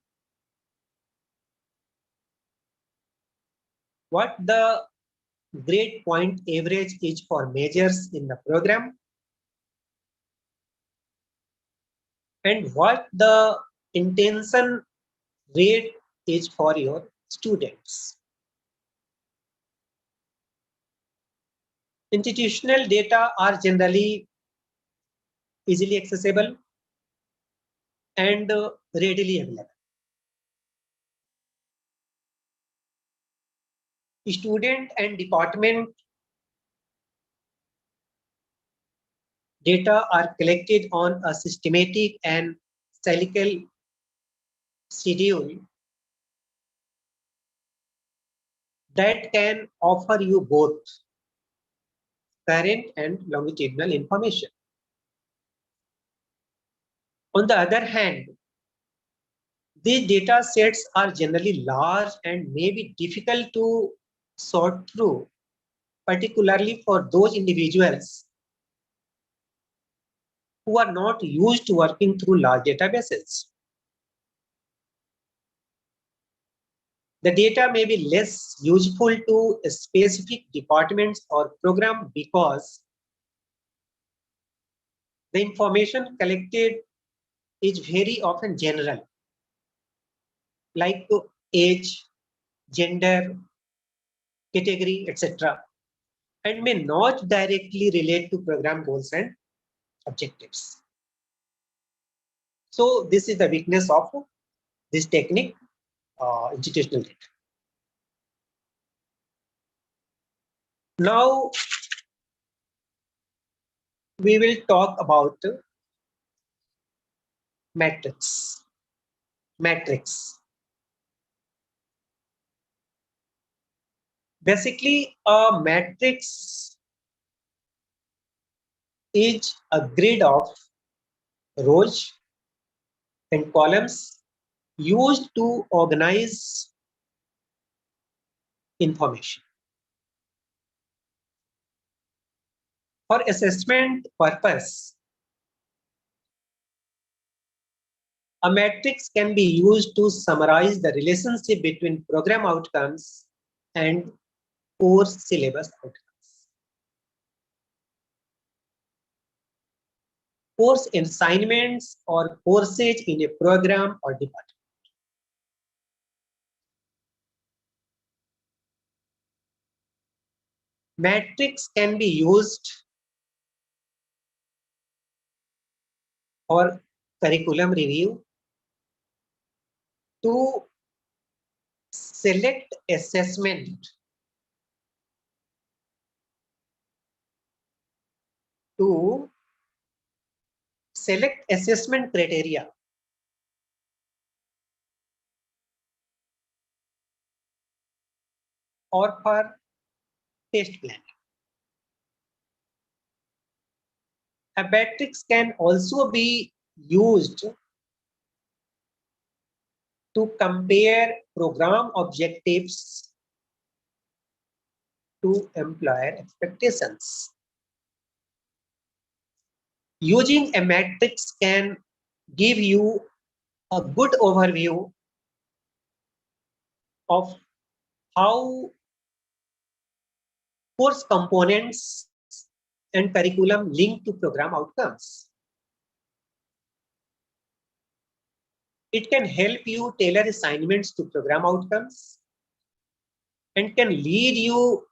what the grade point average is for majors in the program, and what the intention rate is for your students. Institutional data are generally easily accessible and readily available. Student and department data are collected on a systematic and cyclical schedule that can offer you both current and longitudinal information. On the other hand, these data sets are generally large and may be difficult to sort through, particularly for those individuals who are not used to working through large databases. The data may be less useful to specific departments or programs because the information collected is very often general, like age, gender, category, etc., and may not directly relate to program goals and objectives. So this is the weakness of this technique, institutional data. Now we will talk about matrix. Basically, a matrix is a grid of rows and columns used to organize information. For assessment purpose, a matrix can be used to summarize the relationship between program outcomes and course syllabus outcomes. Course assignments or courses in a program or department. Matrix can be used for curriculum review, to select assessment, to select assessment criteria, or for test plan. A matrix can also be used to compare program objectives to employer expectations. Using a matrix can give you a good overview of how course components and curriculum link to program outcomes. It can help you tailor assignments to program outcomes and can lead you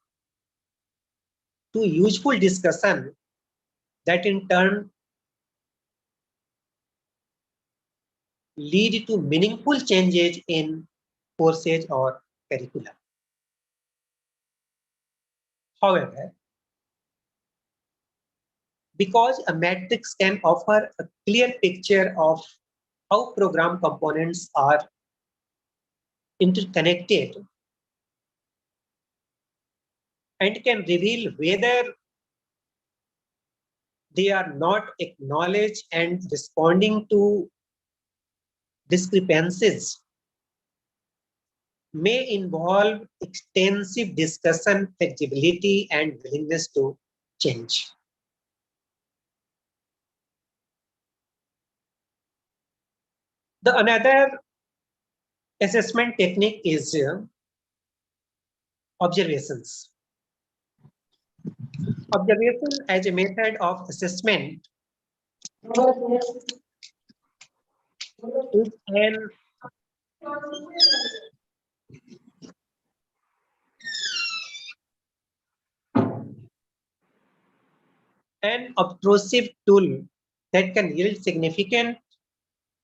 to useful discussion that in turn lead to meaningful changes in courses or curriculum. However, because a matrix can offer a clear picture of how program components are interconnected and can reveal whether they are not acknowledged and responding to discrepancies may involve extensive discussion, flexibility, and willingness to change. The another assessment technique is observations. Observation as a method of assessment is an obtrusive tool that can yield significant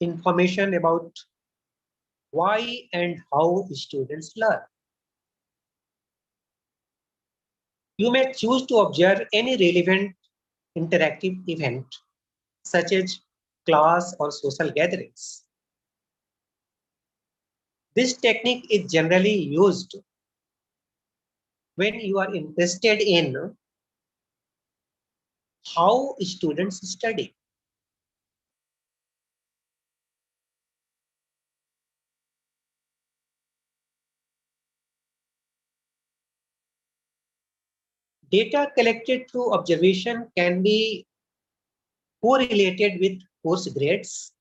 information about why and how students learn. You may choose to observe any relevant interactive event, such as class or social gatherings. This technique is generally used when you are interested in how students study. Data collected through observation can be correlated with course grades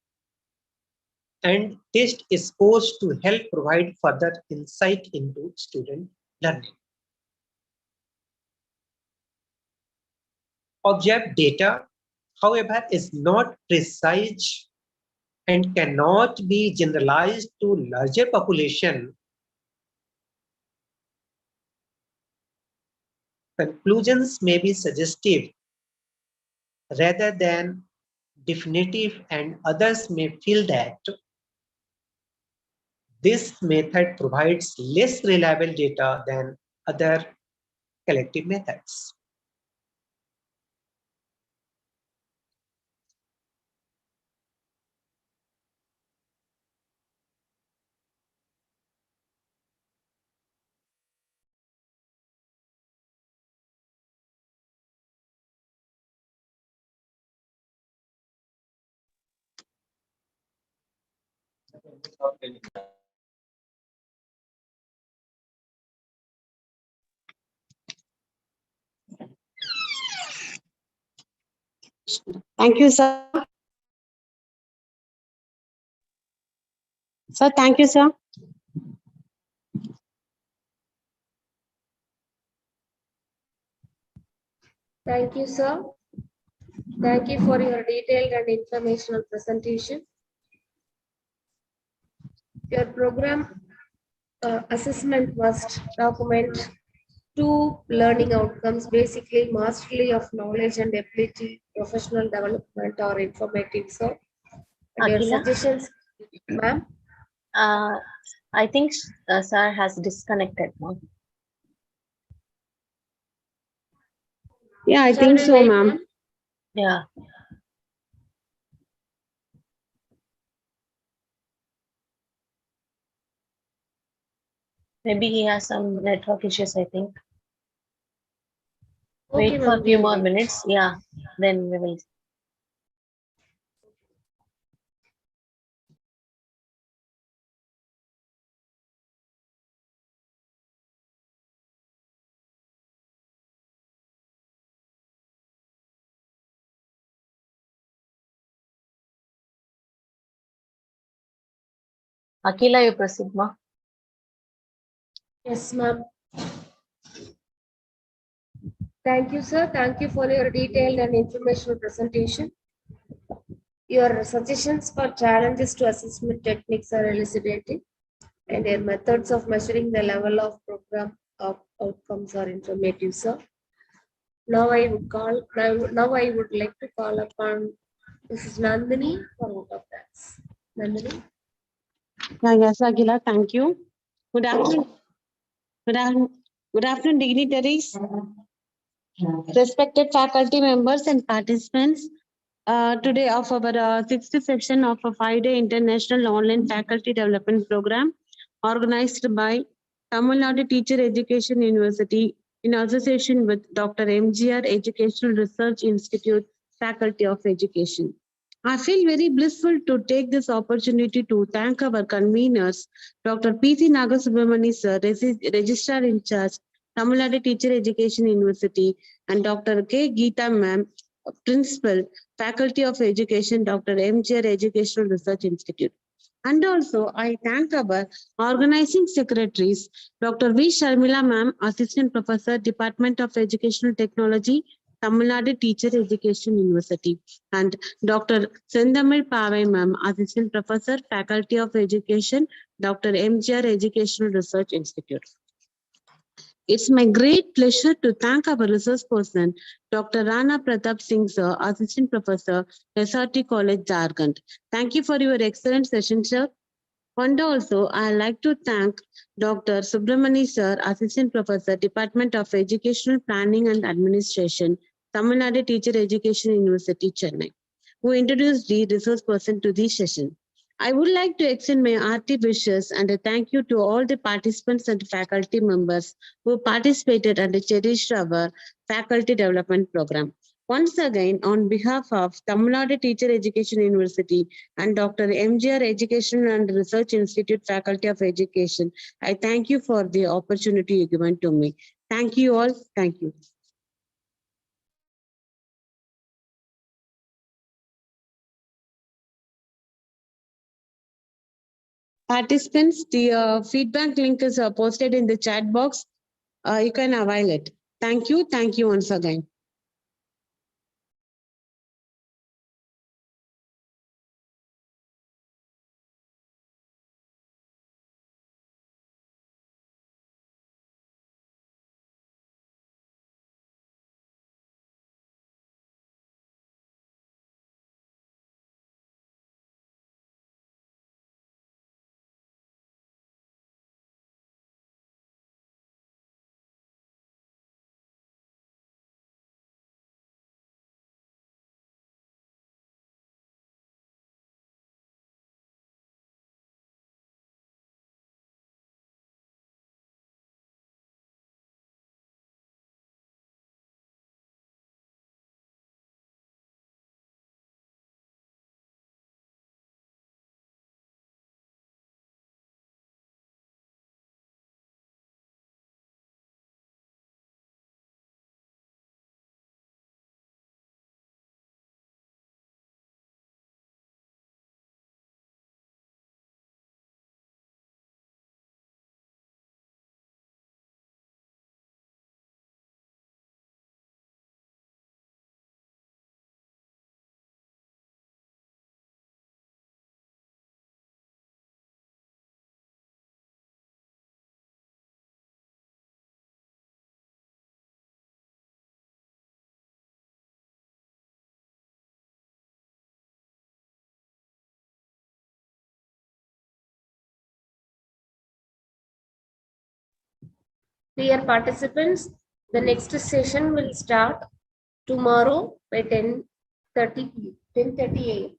and test scores to help provide further insight into student learning. Observed data, however, is not precise and cannot be generalized to larger population. Conclusions may be suggestive rather than definitive, and others may feel that this method provides less reliable data than other collective methods. Thank you, sir. Sir, thank you, sir. Thank you, sir. Thank you for your detailed and informational presentation. Your program assessment must document two learning outcomes, basically mastery of knowledge and ability, professional development or informative. So, and your Akila? suggestions, ma'am? I think sir has disconnected now. Yeah, I Shall think we so, wait, ma'am. Yeah. Maybe he has some network issues, I think. Okay, Wait for a ma'am, few we'll more wait. minutes. Yeah, then we will. Akila, you proceed, ma. Yes, ma'am. Thank you, sir. Thank you for your detailed and informational presentation. Your suggestions for challenges to assessment techniques are elucidating, and your methods of measuring the level of program outcomes are informative, sir. Now I would like to call upon Mrs. Nandini for vote of thanks. Nandini. Yes, Aguila, thank you. Good afternoon. Good afternoon, dignitaries. Respected faculty members and participants, today of our sixth session of a 5-day international online faculty development program organized by Tamil Nadu Teacher Education University in association with Dr. MGR Educational Research Institute Faculty of Education. I feel very blissful to take this opportunity to thank our conveners, Dr. P.C. Nagasubramani sir, Registrar in Charge, Tamil Nadu Teacher Education University, and Dr. K. Geeta ma'am, Principal, Faculty of Education, Dr. MGR Educational Research Institute. And also, I thank our organizing secretaries, Dr. V. Sharmila ma'am, Assistant Professor, Department of Educational Technology, Tamil Nadu Teacher Education University, and Dr. Sendamil Pavai ma'am, Assistant Professor, Faculty of Education, Dr. MGR Educational Research Institute. It's my great pleasure to thank our resource person, Dr. Rana Pratap Singh sir, Assistant Professor, SRT College, Jharkhand. Thank you for your excellent session, sir. And also, I'd like to thank Dr. Subramani sir, Assistant Professor, Department of Educational Planning and Administration, Tamil Nadu Teacher Education University, Chennai, who introduced the resource person to this session. I would like to extend my hearty wishes and a thank you to all the participants and faculty members who participated and cherished our faculty development program. Once again, on behalf of Tamil Nadu Teacher Education University and Dr. MGR Education and Research Institute Faculty of Education, I thank you for the opportunity given to me. Thank you all. Thank you. Participants, the feedback link is posted in the chat box. You can avail it. Thank you. Thank you once again. Dear participants, the next session will start tomorrow by 10:30 a.m.